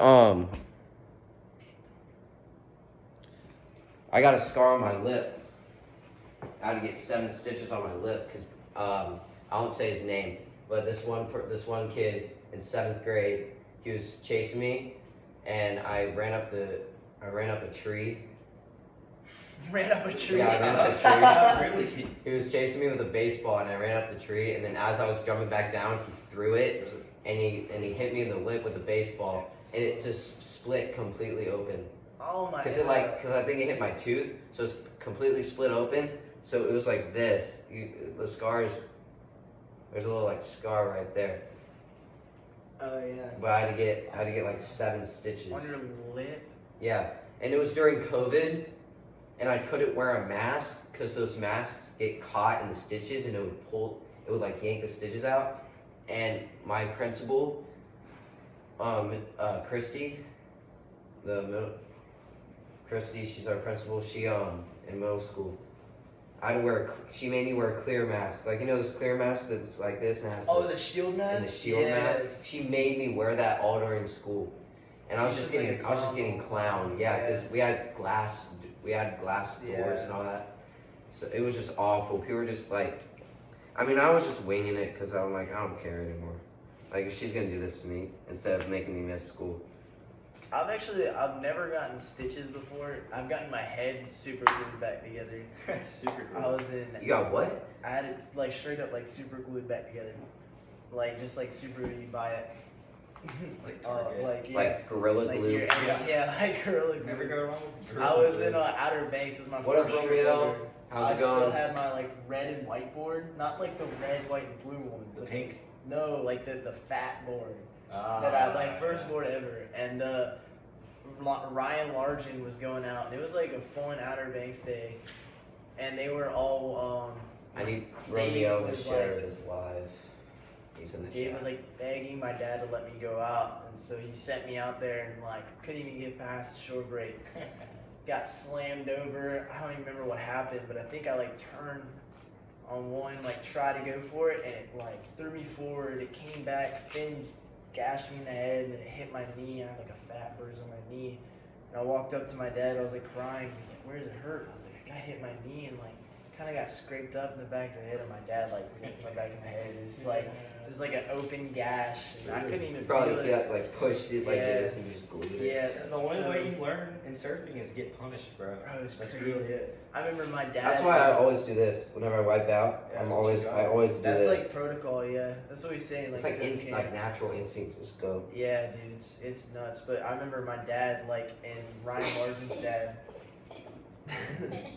S2: I got a scar on my lip. I had to get 7 stitches on my lip because I won't say his name, but this one kid in 7th grade, he was chasing me, and I ran up a tree.
S1: Ran up a tree.
S2: Yeah, I ran up a tree.
S3: Really?
S2: He was chasing me with a baseball, and I ran up the tree, and then as I was jumping back down, he threw it, and he hit me in the lip with the baseball, and it just split completely open.
S1: Oh my
S2: Cause
S1: god.
S2: I think it hit my tooth, so it's completely split open. So it was like this. The scars. There's a little like scar right there.
S1: Oh yeah.
S2: But I had to get like 7 stitches.
S1: On your lip.
S2: Yeah, and it was during COVID, and I couldn't wear a mask because those masks get caught in the stitches, and it would like yank the stitches out. And my principal, Christy, Christy, she's our principal. She in middle school, she made me wear a clear mask. Like, you know those clear masks that's like this and has
S1: Oh, the shield mask.
S2: and the shield mask. She made me wear that all during school, and I was just getting clowned. Yeah, because we had glass doors
S1: Yeah.
S2: and all that. So it was just awful. People were just like, I mean, I was just winging it because I'm like, I don't care anymore. Like, if she's gonna do this to me instead of making me miss school.
S1: I've never gotten stitches before. I've gotten my head super glued back together.
S3: Super
S1: I
S3: cool.
S1: was in.
S2: You got what?
S1: I had it like straight up like super glued back together. Like just like super you buy it.
S3: Like Target.
S1: Like yeah.
S2: Like Gorilla
S1: Like
S2: Glue?
S1: yeah, like Gorilla Glue.
S3: Never go wrong with
S1: I was in Outer Banks. It was my
S2: What up,
S1: first trip
S2: Romeo?
S1: ever.
S2: How's
S1: I
S2: it
S1: still
S2: going?
S1: had my like red and white board, not like the red, white, and blue one.
S3: The
S1: but
S3: pink?
S1: No, like the fat board
S3: Ah,
S1: that I my first board ever. And Ryan Largen was going out, and it was like a fun Outer Banks day, and they were all
S2: I need
S1: Dave
S2: Romeo to
S1: was
S2: share
S1: like-
S2: this live. He's in the
S1: He
S2: chat.
S1: was like begging my dad to let me go out, and so he sent me out there and like couldn't even get past the shore break. Got slammed over. I don't even remember what happened, but I think I like turned on one, like tried to go for it, and it like threw me forward. It came back, Finn gashed me in the head, and it hit my knee. And I had like a fat bruise on my knee. And I walked up to my dad. I was like crying. He's like, "Where does it hurt?" I was like, "I got hit my knee and like kind of got scraped up in the back of the head." And my dad like went to my back of the head. It was like just like an open gash, and I couldn't even
S2: Probably
S1: feel it.
S2: got, like pushed it like
S1: Yeah.
S2: this and just glued it.
S1: Yeah,
S3: The only
S1: so-
S3: way you learn in surfing is get punished, bro.
S1: Bro, it's
S3: That's
S1: crazy.
S3: really it.
S1: I remember my dad.
S2: That's why I always do this. Whenever I wipe out,
S3: Yeah,
S2: I
S3: that's what
S2: always
S3: you got.
S2: do
S1: That's
S2: this.
S1: like protocol, yeah. That's what he's saying.
S2: It's like
S1: surfing
S2: like natural instinct, just go.
S1: Yeah, dude, it's nuts. But I remember my dad, like, and Ryan Margin's dad.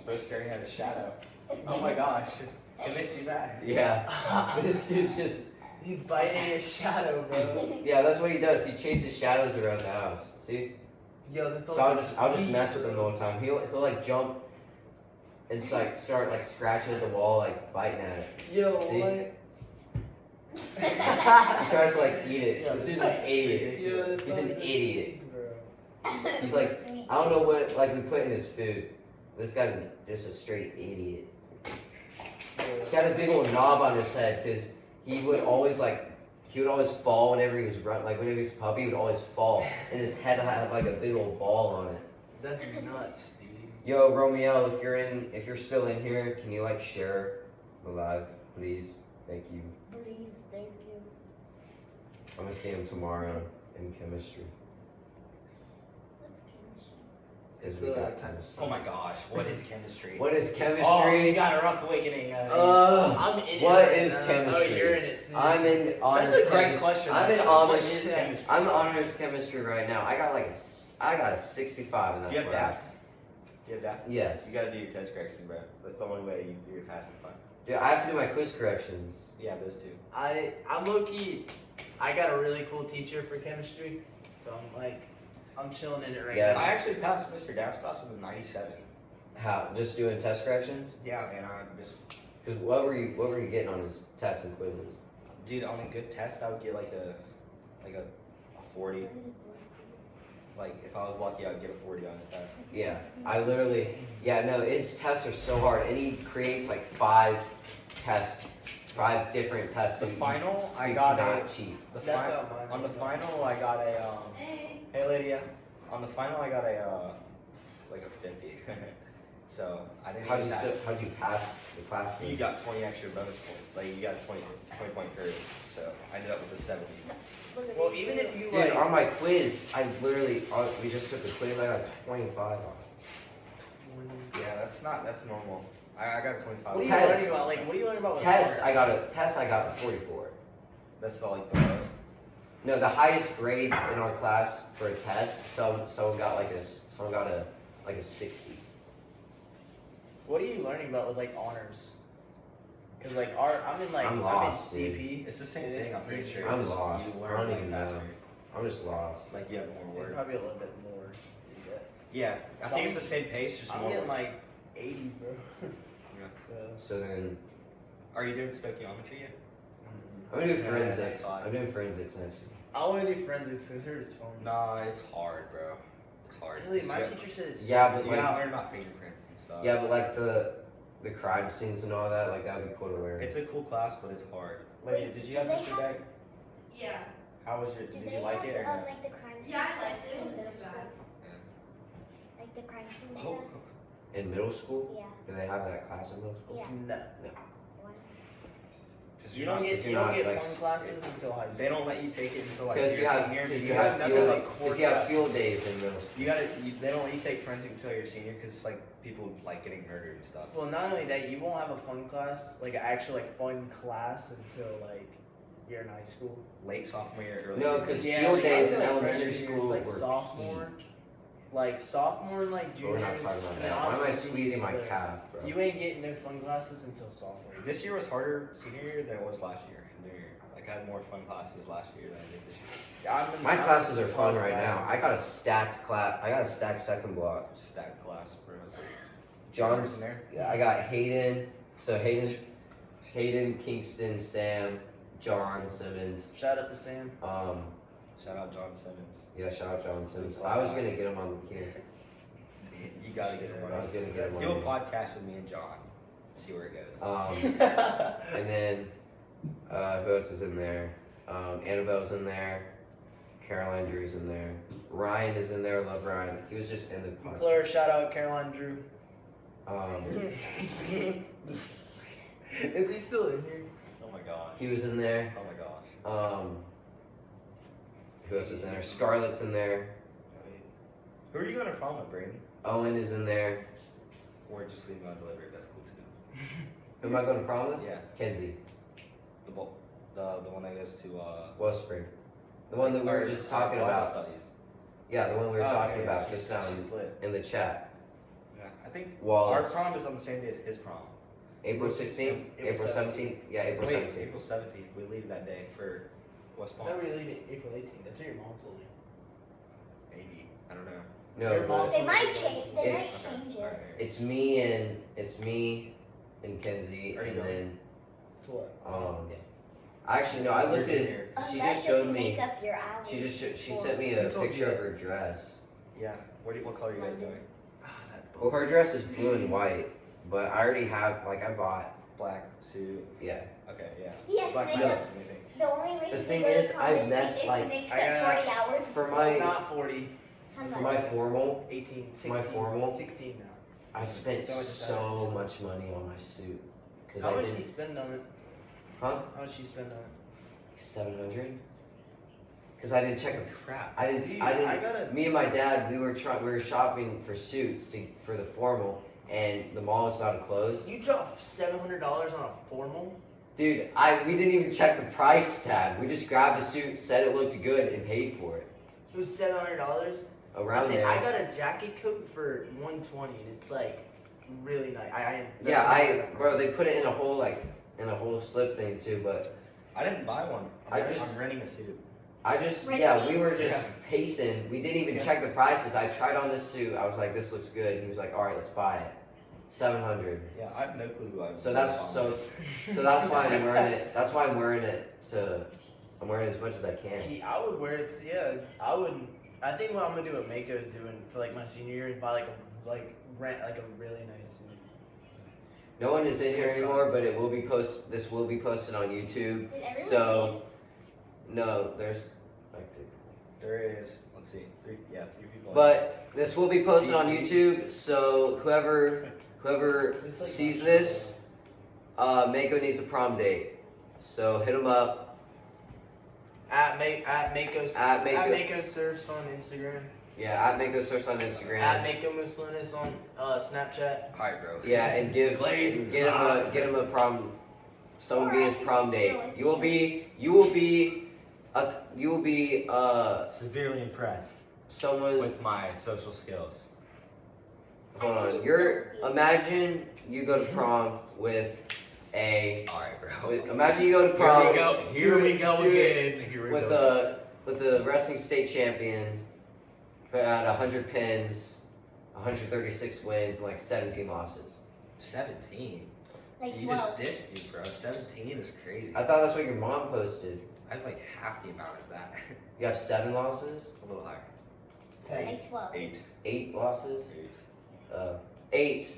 S3: Bro staring at a shadow. Oh my gosh. Can they see that?
S2: Yeah. This dude's just.
S1: He's biting his shadow, bro.
S2: Yeah, that's what he does. He chases shadows around the house. See?
S1: Yo, this
S2: So I'll just mess with him the whole time. He'll like jump and just, like start like scratching at the wall, like biting at it.
S1: Yo,
S2: See?
S1: what?
S2: He tries to like eat it.
S1: Yo,
S2: This dude's an idiot.
S1: Yo, this
S2: He's an
S1: dog is
S2: idiot.
S1: sick, bro.
S2: He's like, I don't know what like we put in his food. This guy's just a straight idiot. He's got a big old knob on his head because he would always fall whenever he was run. Like whenever he was a puppy, he would always fall, and his head had like a big old ball on it.
S1: That's nuts, dude.
S2: Yo, Romeo, if you're still in here, can you like share the live, please? Thank you.
S4: Please, thank you.
S2: I'm gonna see him tomorrow in chemistry.
S4: What's chemistry?
S2: Because
S1: It's
S2: we
S1: a
S2: got
S1: type of
S3: Oh my gosh. What is chemistry?
S2: What is chemistry?
S3: Oh, you got a rough awakening.
S1: I'm in it.
S2: What
S1: right
S2: is
S1: now.
S2: chemistry?
S1: Oh, you're in it too.
S2: I'm in honors.
S3: That's a great
S2: chemistry.
S3: question.
S2: I'm in
S3: actually.
S2: honors.
S3: What is chemistry?
S2: I'm in honors chemistry right now. I got a 65 in that
S3: Do you have
S2: class.
S3: DAF? Do you have DAF?
S2: Yes.
S3: You gotta do your test correction, bro. That's the only way you do your passing fine.
S2: Dude, I have to do my quiz corrections.
S3: Yeah, those two.
S1: I'm low key. I got a really cool teacher for chemistry, so I'm chilling in it right
S2: Yeah.
S1: now.
S3: I actually passed Mr. Daff's class with a 97.
S2: How? Just doing test corrections?
S3: Yeah, man. I just,
S2: Because what were you getting on his tests and quizzes?
S3: dude, on a good test, I would get like a 40. Like if I was lucky, I'd get a 40 on his test.
S2: Yeah, his tests are so hard, and he creates like 5 different tests.
S3: The
S2: so you-
S3: final,
S2: so
S3: I
S2: you
S3: got
S2: cannot
S3: a.
S2: cheat.
S3: The
S1: That's
S3: final,
S1: how mine
S3: on the
S1: was.
S3: final, I got a.
S4: Hey.
S3: Hey, Lydia. On the final, I got a like a 50. So I didn't.
S2: How'd
S3: even
S2: you
S3: pass.
S2: how'd you pass the class?
S3: You got 20 extra bonus points. Like you got a 20 point curve. So I ended up with a 70.
S4: Look at
S1: Well,
S4: this
S1: even
S4: dude.
S1: if you
S2: Dude,
S1: like,
S2: on my quiz, we just took the quiz. I got 25 on it.
S3: Yeah, that's normal. I got a 25.
S1: what are you
S2: Test.
S1: learning about? Like, what are you learning about? with
S2: Test,
S1: honors?
S2: I got a 44.
S3: That's like the lowest.
S2: No, the highest grade in our class for a test. Someone got a 60.
S1: What are you learning about with like honors? Cause like I'm
S2: lost,
S1: in CP.
S3: It's the same
S1: It is
S3: thing, I'm pretty
S1: easier.
S3: sure.
S2: I'm
S3: Just
S2: lost.
S3: You
S2: I
S3: learn
S2: don't
S3: way
S2: even know.
S3: faster.
S2: I'm just lost.
S3: Like you have more work.
S1: Probably a little bit more.
S3: Yeah, I
S1: So
S3: think it's the same pace, just
S1: I'm
S3: more
S1: getting
S3: work.
S1: like 80s, bro.
S3: Yeah.
S1: So.
S2: So then
S3: Are you doing stoichiometry yet?
S2: I'm gonna do
S3: Yeah,
S2: forensics.
S3: that's fine.
S2: I'm doing forensics next year.
S1: I want to do forensics because I heard it's fun.
S3: Nah, it's hard, bro. It's hard.
S1: Really, my
S3: You
S1: teacher said it's
S2: Yeah,
S1: so
S2: but
S3: You
S1: easy.
S3: gotta learn about fingerprints and stuff.
S2: Yeah, but like the crime scenes and all that, like that would be cool to learn.
S3: It's a cool class, but it's hard.
S1: Lydia, did you have
S4: Do
S1: this
S4: they
S1: your
S4: have-
S1: bag?
S5: Yeah.
S3: How was your?
S4: Do
S3: Did
S4: they
S3: you like
S4: have,
S3: it or not?
S4: like the crime scenes
S5: Yeah, I liked it. It
S4: in
S5: wasn't
S4: middle
S5: too
S4: school?
S5: bad.
S4: Like the crime scenes
S3: Oh.
S4: stuff?
S2: In middle school?
S4: Yeah.
S2: Do they have that class in middle school?
S4: Yeah.
S1: No.
S4: What?
S3: 'Cause
S1: You
S3: you're
S1: don't
S3: not-
S1: get
S2: you're
S1: you don't
S2: not,
S1: get
S2: like,
S1: fun classes until high school.
S3: They don't let you take it until like
S2: Because
S3: you're
S2: you
S3: a
S2: have
S3: senior.
S2: because
S3: You
S2: you
S3: have
S2: have
S1: nothing
S2: field
S1: but core
S2: because you have
S1: classes.
S2: field days in middle school.
S3: They don't let you take forensic until you're a senior because it's like people like getting murdered and stuff.
S1: Well, not only that, you won't have a fun class, like an actual like fun class until like you're in high school.
S3: Late sophomore year, early.
S2: No,
S3: junior.
S2: 'cause
S1: Yeah,
S2: field
S1: like, I
S2: days
S1: was
S2: in
S1: like
S2: elementary
S1: freshman year,
S2: school
S1: like
S2: were
S1: sophomore, like sophomore and like
S2: But
S1: juniors.
S2: we're not talking about
S1: and
S2: that. Why am I
S1: obviously
S2: squeezing my
S1: seniors,
S2: calf, bro?
S1: but You ain't getting no fun classes until sophomore.
S3: This year was harder senior year than it was last year. Junior year. Like I had more fun classes last year than I did this year.
S2: My classes are
S1: tough
S2: fun right now. I
S1: classes.
S2: got a stacked class. I got a stacked second block.
S3: Stacked class, bro. It's like,
S2: John's.
S3: in there.
S2: Yeah, I got Hayden. So Hayden, Kingston, Sam, John Simmons.
S1: Shout out to Sam.
S3: Shout out John Simmons.
S2: Yeah, shout out John Simmons. I was gonna get him on here.
S3: You gotta get him on.
S2: I was gonna get him on
S3: Do a
S2: here.
S3: podcast with me and John. See where it goes.
S2: And then who else is in there? Annabelle's in there. Caroline Drew's in there. Ryan is in there. Love Ryan. He was just in the podcast.
S1: McClure, shout out Caroline Drew. Is he still in here?
S3: Oh my gosh.
S2: He was in there.
S3: Oh my gosh.
S2: Who else is in there? Scarlett's in there.
S3: Who are you going to prom with, Brayden?
S2: Owen is in there.
S3: Or just leave me undelivered. That's cool too.
S2: Who am I going to prom with?
S3: Yeah.
S2: Kenzie.
S3: The one that goes to
S2: Wellspring. The one that we were just talking
S3: Bible
S2: about.
S3: Studies.
S2: Yeah, the one we were talking
S3: okay,
S2: about
S3: she's-
S2: just now
S3: she's lit.
S2: in the chat.
S3: Yeah, I think
S2: Wallace.
S3: our prom is on the same day as his prom.
S2: April 16th?
S1: April
S2: April 17th? Yeah, April
S3: Wait,
S2: 17th.
S3: April 17th. We leave that day for West Palm.
S1: No, we're leaving April 18th. That's what your mom told me.
S3: Maybe. I don't know.
S2: No,
S1: Your mom-
S2: but
S4: They might change. They might
S2: It's-
S4: change it.
S3: Alright.
S2: it's me and Kenzie,
S3: Are you
S2: and
S3: going?
S2: then
S1: To what?
S2: Yeah. Actually no, I looked at. She
S4: Unless
S2: just
S4: if
S2: showed
S4: you
S2: me.
S4: make up your hours.
S2: She
S4: for-
S2: sent me
S1: Who
S2: a
S1: told you
S2: picture of
S1: that?
S2: her dress.
S3: Yeah. What color are you guys
S4: London.
S3: doing?
S2: Well, her dress is blue and white, but I already have I bought.
S3: Black suit.
S2: Yeah.
S3: Okay, yeah.
S4: Yes,
S3: Black
S4: make
S2: No.
S4: up.
S3: anything.
S4: The only way
S2: The
S4: you
S2: thing
S4: can go
S2: is,
S4: to
S2: I
S4: college
S2: messed,
S4: is if
S2: like,
S4: you make
S1: I
S4: up
S1: got-
S4: 40 hours.
S2: For my
S1: Not 40.
S4: How
S2: for
S4: much?
S2: my formal,
S1: 18. 16.
S2: My formal?
S1: 16 now.
S2: I spent
S1: So much
S2: so
S1: time.
S2: much money on my suit because
S1: How
S2: I
S1: much did you
S2: did
S1: spend on it?
S2: huh
S1: How much you spend on it?
S2: 700. Because I didn't check.
S3: Crap.
S2: I didn't.
S1: Dude,
S2: I didn't.
S1: I gotta-
S2: Me and my dad, we were shopping for suits for the formal, and the mall was about to close.
S1: You dropped $700 on a formal?
S2: Dude, we didn't even check the price tag. We just grabbed a suit, said it looked good, and paid for it.
S1: It was $700.
S2: Around there.
S1: I got a jacket coat for $120, and it's like really nice.
S2: Bro, they put it in a whole slip thing too, but
S3: I didn't buy one. I'm renting a suit.
S2: we were just
S3: Yeah.
S2: pacing. We didn't even
S3: Yeah.
S2: check the prices. I tried on this suit. I was like, this looks good. He was like, all right, let's buy it. 700.
S3: Yeah, I have no clue who I was.
S2: So that's why I'm wearing it. That's why I'm wearing it. I'm wearing it as much as I can.
S1: I would wear it. Yeah, I would. I think what I'm gonna do what Mako's doing for like my senior year is buy rent like a really nice suit.
S2: No one is in here
S1: Good
S2: anymore,
S1: times.
S2: but it will be This will be posted on YouTube.
S4: Did everyone
S2: So, no, there's like.
S3: There is. Let's see. Three people.
S2: But this will be posted on YouTube, so whoever
S1: It's like
S2: sees
S1: my-
S2: this, Mako needs a prom date. So hit him up.
S1: At Mako Surfs on Instagram.
S2: Yeah, at Mako Source on Instagram.
S1: At Mako Muslinis on Snapchat.
S3: Alright, bro.
S2: Yeah, and get him a prom. Someone be his prom date. You will be
S3: Severely impressed
S2: someone.
S3: with my social skills.
S2: Hold
S4: I
S2: on.
S4: just
S2: Imagine you go to prom with a.
S3: Alright, bro.
S2: Imagine you go to prom.
S3: Here we go
S2: do it
S3: again. Here we
S2: with
S3: go.
S2: the wrestling state champion, at 100 pins, 136 wins, and like 17 losses.
S3: 17.
S4: Like
S3: You
S4: 12.
S3: just dissed me, bro. 17 is crazy.
S2: I thought that's what your mom posted.
S3: I have like half the amount as that.
S2: You have 7 losses,
S3: A little higher.
S4: Like 12.
S3: 8.
S2: 8 losses,
S3: 8.
S2: 8.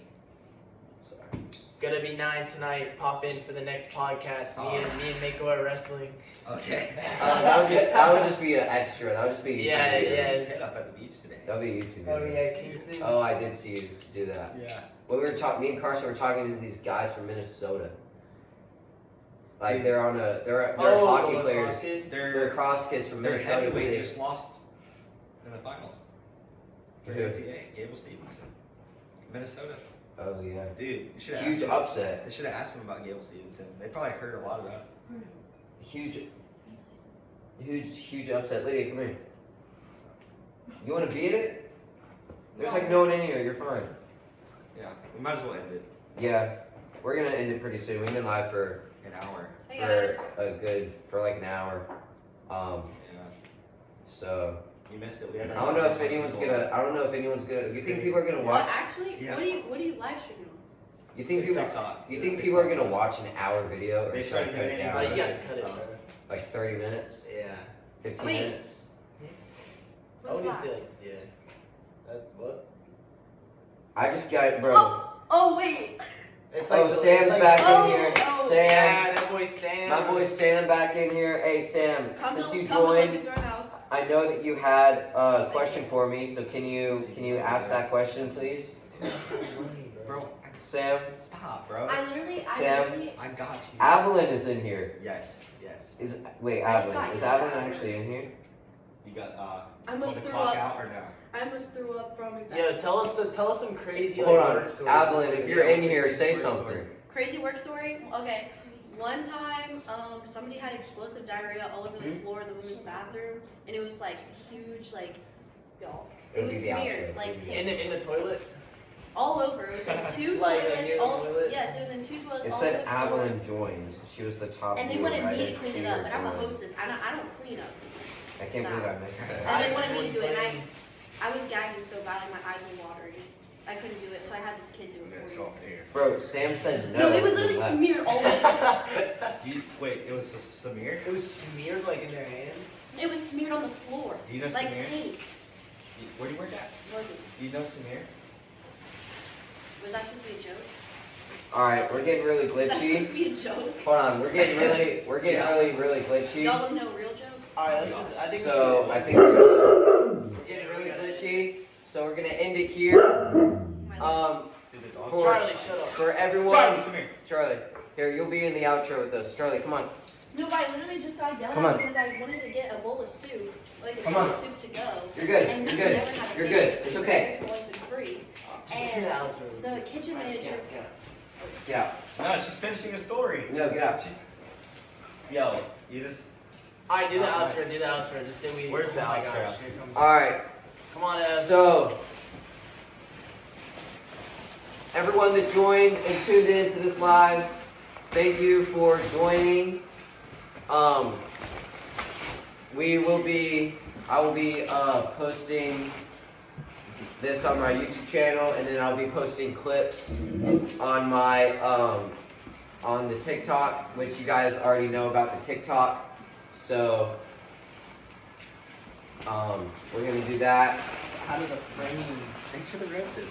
S2: Sorry.
S1: Gonna be 9 tonight. Pop in for the next podcast. Me and Mako are wrestling.
S3: Okay.
S2: That would just be an extra. That would just be a YouTube
S1: Yeah,
S2: video.
S1: yeah.
S3: Hit up at the beach today.
S2: That would be a YouTube
S1: Oh
S2: video.
S1: yeah, Kingston.
S2: Oh, I did see you do that.
S1: Yeah.
S2: When we were talking, me and Carson were talking to these guys from Minnesota. Like they're hockey
S1: the
S2: players.
S1: lacrosse kid?
S2: They're cross kids from
S3: Their
S2: Minnesota. but
S3: heavyweight
S2: they-
S3: just lost in the finals. For
S2: Who?
S3: ATA, Gable Stevenson. Minnesota.
S2: Oh yeah.
S3: Dude, you should have
S2: Huge
S3: asked him.
S2: upset.
S3: They should have asked him about Gable Stevenson. They probably heard a lot about it.
S2: Huge upset. Lydia, come here. You want to beat it? There's like no one in here. You're fine.
S3: Yeah, we might as well end it.
S2: Yeah, we're gonna end it pretty soon. We've been live for
S3: An hour.
S2: like an hour.
S3: Yeah.
S2: So
S3: You missed it.
S2: I don't know if anyone's gonna. You think people are gonna watch?
S5: Actually,
S3: Yeah.
S5: what do you live stream on?
S2: You think people?
S3: TikTok.
S2: You think people are gonna watch an hour video or
S3: They
S2: should I
S3: started
S2: cut it
S3: doing it
S2: down?
S1: Oh, you gotta
S3: Videos
S1: cut it,
S3: and
S1: bro.
S3: stuff.
S2: Like 30 minutes,
S1: Yeah.
S2: 15
S5: Wait.
S2: minutes.
S1: I
S5: What's
S1: would
S5: that?
S1: say like, yeah. What?
S2: I just got it, bro.
S5: Oh wait.
S1: It's
S2: Oh,
S1: the-
S2: Sam's
S1: it's like-
S2: back
S5: oh,
S2: in here.
S5: oh,
S2: Sam,
S1: Yeah, that boy Sam.
S2: my boy Sam back in here. Hey Sam, since you
S5: come to
S2: joined,
S5: Logan's Roadhouse.
S2: I know that you had a question for me. So can you ask that question, please,
S3: Bro,
S2: Sam?
S3: stop, bro.
S5: I literally.
S3: I got you.
S2: Avalyn is in here.
S3: Yes.
S2: Wait,
S5: I just
S2: Avalyn.
S5: got
S2: Is
S5: yelled
S2: Avalyn
S5: at.
S2: actually in here?
S3: You got
S5: I almost
S3: want to
S5: threw
S3: clock
S5: up.
S3: out or no?
S5: I almost threw up from exactly.
S1: Yo, tell us some crazy.
S2: Hold
S1: like,
S2: on,
S1: work stories.
S2: Avalyn. If you're in
S3: Yeah,
S2: here,
S3: what's a
S2: say
S3: crazy work
S2: something.
S3: story?
S5: Crazy work story. Okay. One time, somebody had explosive diarrhea all over the floor of the women's bathroom, and it was like huge, like, y'all.
S2: It
S5: It
S2: would
S5: was
S2: be the
S5: smeared,
S2: outro.
S5: like
S1: In the toilet.
S5: all over. It was in two
S1: Like,
S5: toilets.
S1: near the
S5: all,
S1: toilet?
S5: Yes, it was in two toilets.
S2: It
S5: all
S2: said
S5: over the floor.
S2: Avalyn joined. She was the top
S5: And they
S2: viewer,
S5: wanted
S2: but I
S5: me to
S2: didn't
S5: clean
S2: see
S5: it up,
S2: her
S5: but I'm a
S2: join.
S5: hostess. I don't clean up.
S2: I can't believe I missed that.
S5: And they wanted me to do it, and I was gagging so bad, and my eyes were watering. I couldn't do it, so I had this kid do it for me.
S2: Bro, Sam said no.
S5: No, it was
S2: and
S5: literally
S2: left.
S5: smeared all over.
S3: Wait, it was Samir?
S1: It was smeared like in their hand.
S5: It was smeared on the floor.
S3: Do you know
S5: Like
S3: Samir?
S5: paint.
S3: Where do you work at?
S5: Morgan's.
S3: Do you know Samir?
S5: Was that supposed to be a joke?
S2: All right, we're getting really
S5: Was that supposed
S2: glitchy.
S5: to be a joke?
S2: Hold on, we're getting really glitchy.
S5: Y'all want to know a real joke?
S1: All right, I think.
S2: So I think we're getting really glitchy. So we're gonna end it here.
S3: Did the dog?
S2: For
S1: Charlie, shut up.
S2: for everyone,
S3: Charlie, come here.
S2: Charlie, here you'll be in the outro with us. Charlie, come on.
S5: No, but I literally just got yelled
S2: Come
S5: at
S2: on.
S5: because I wanted to get a bowl of soup, like a
S2: Come
S5: bowl
S2: on.
S5: of soup to go.
S2: You're good.
S5: And
S2: You're
S5: we
S2: good.
S5: never had a
S2: You're
S5: big
S2: good.
S5: soup
S2: It's okay.
S5: It's always been free.
S1: Just
S5: And
S1: get out of
S5: the kitchen manager.
S2: Get out.
S3: No, she's finishing a story.
S2: No, get out.
S3: Yo, you just.
S1: All right, do the
S3: Nice.
S1: outro. Do the outro. Just say we.
S3: Where's the
S1: oh my
S3: outro?
S1: gosh, here comes-
S2: All right.
S1: Come on, Ev.
S2: So, everyone that joined and tuned into this live, thank you for joining. I will be posting this on my YouTube channel, and then I'll be posting clips on my on the TikTok, which you guys already know about the TikTok. So, we're gonna do that.
S1: How did the frame?
S2: Thanks for the roses.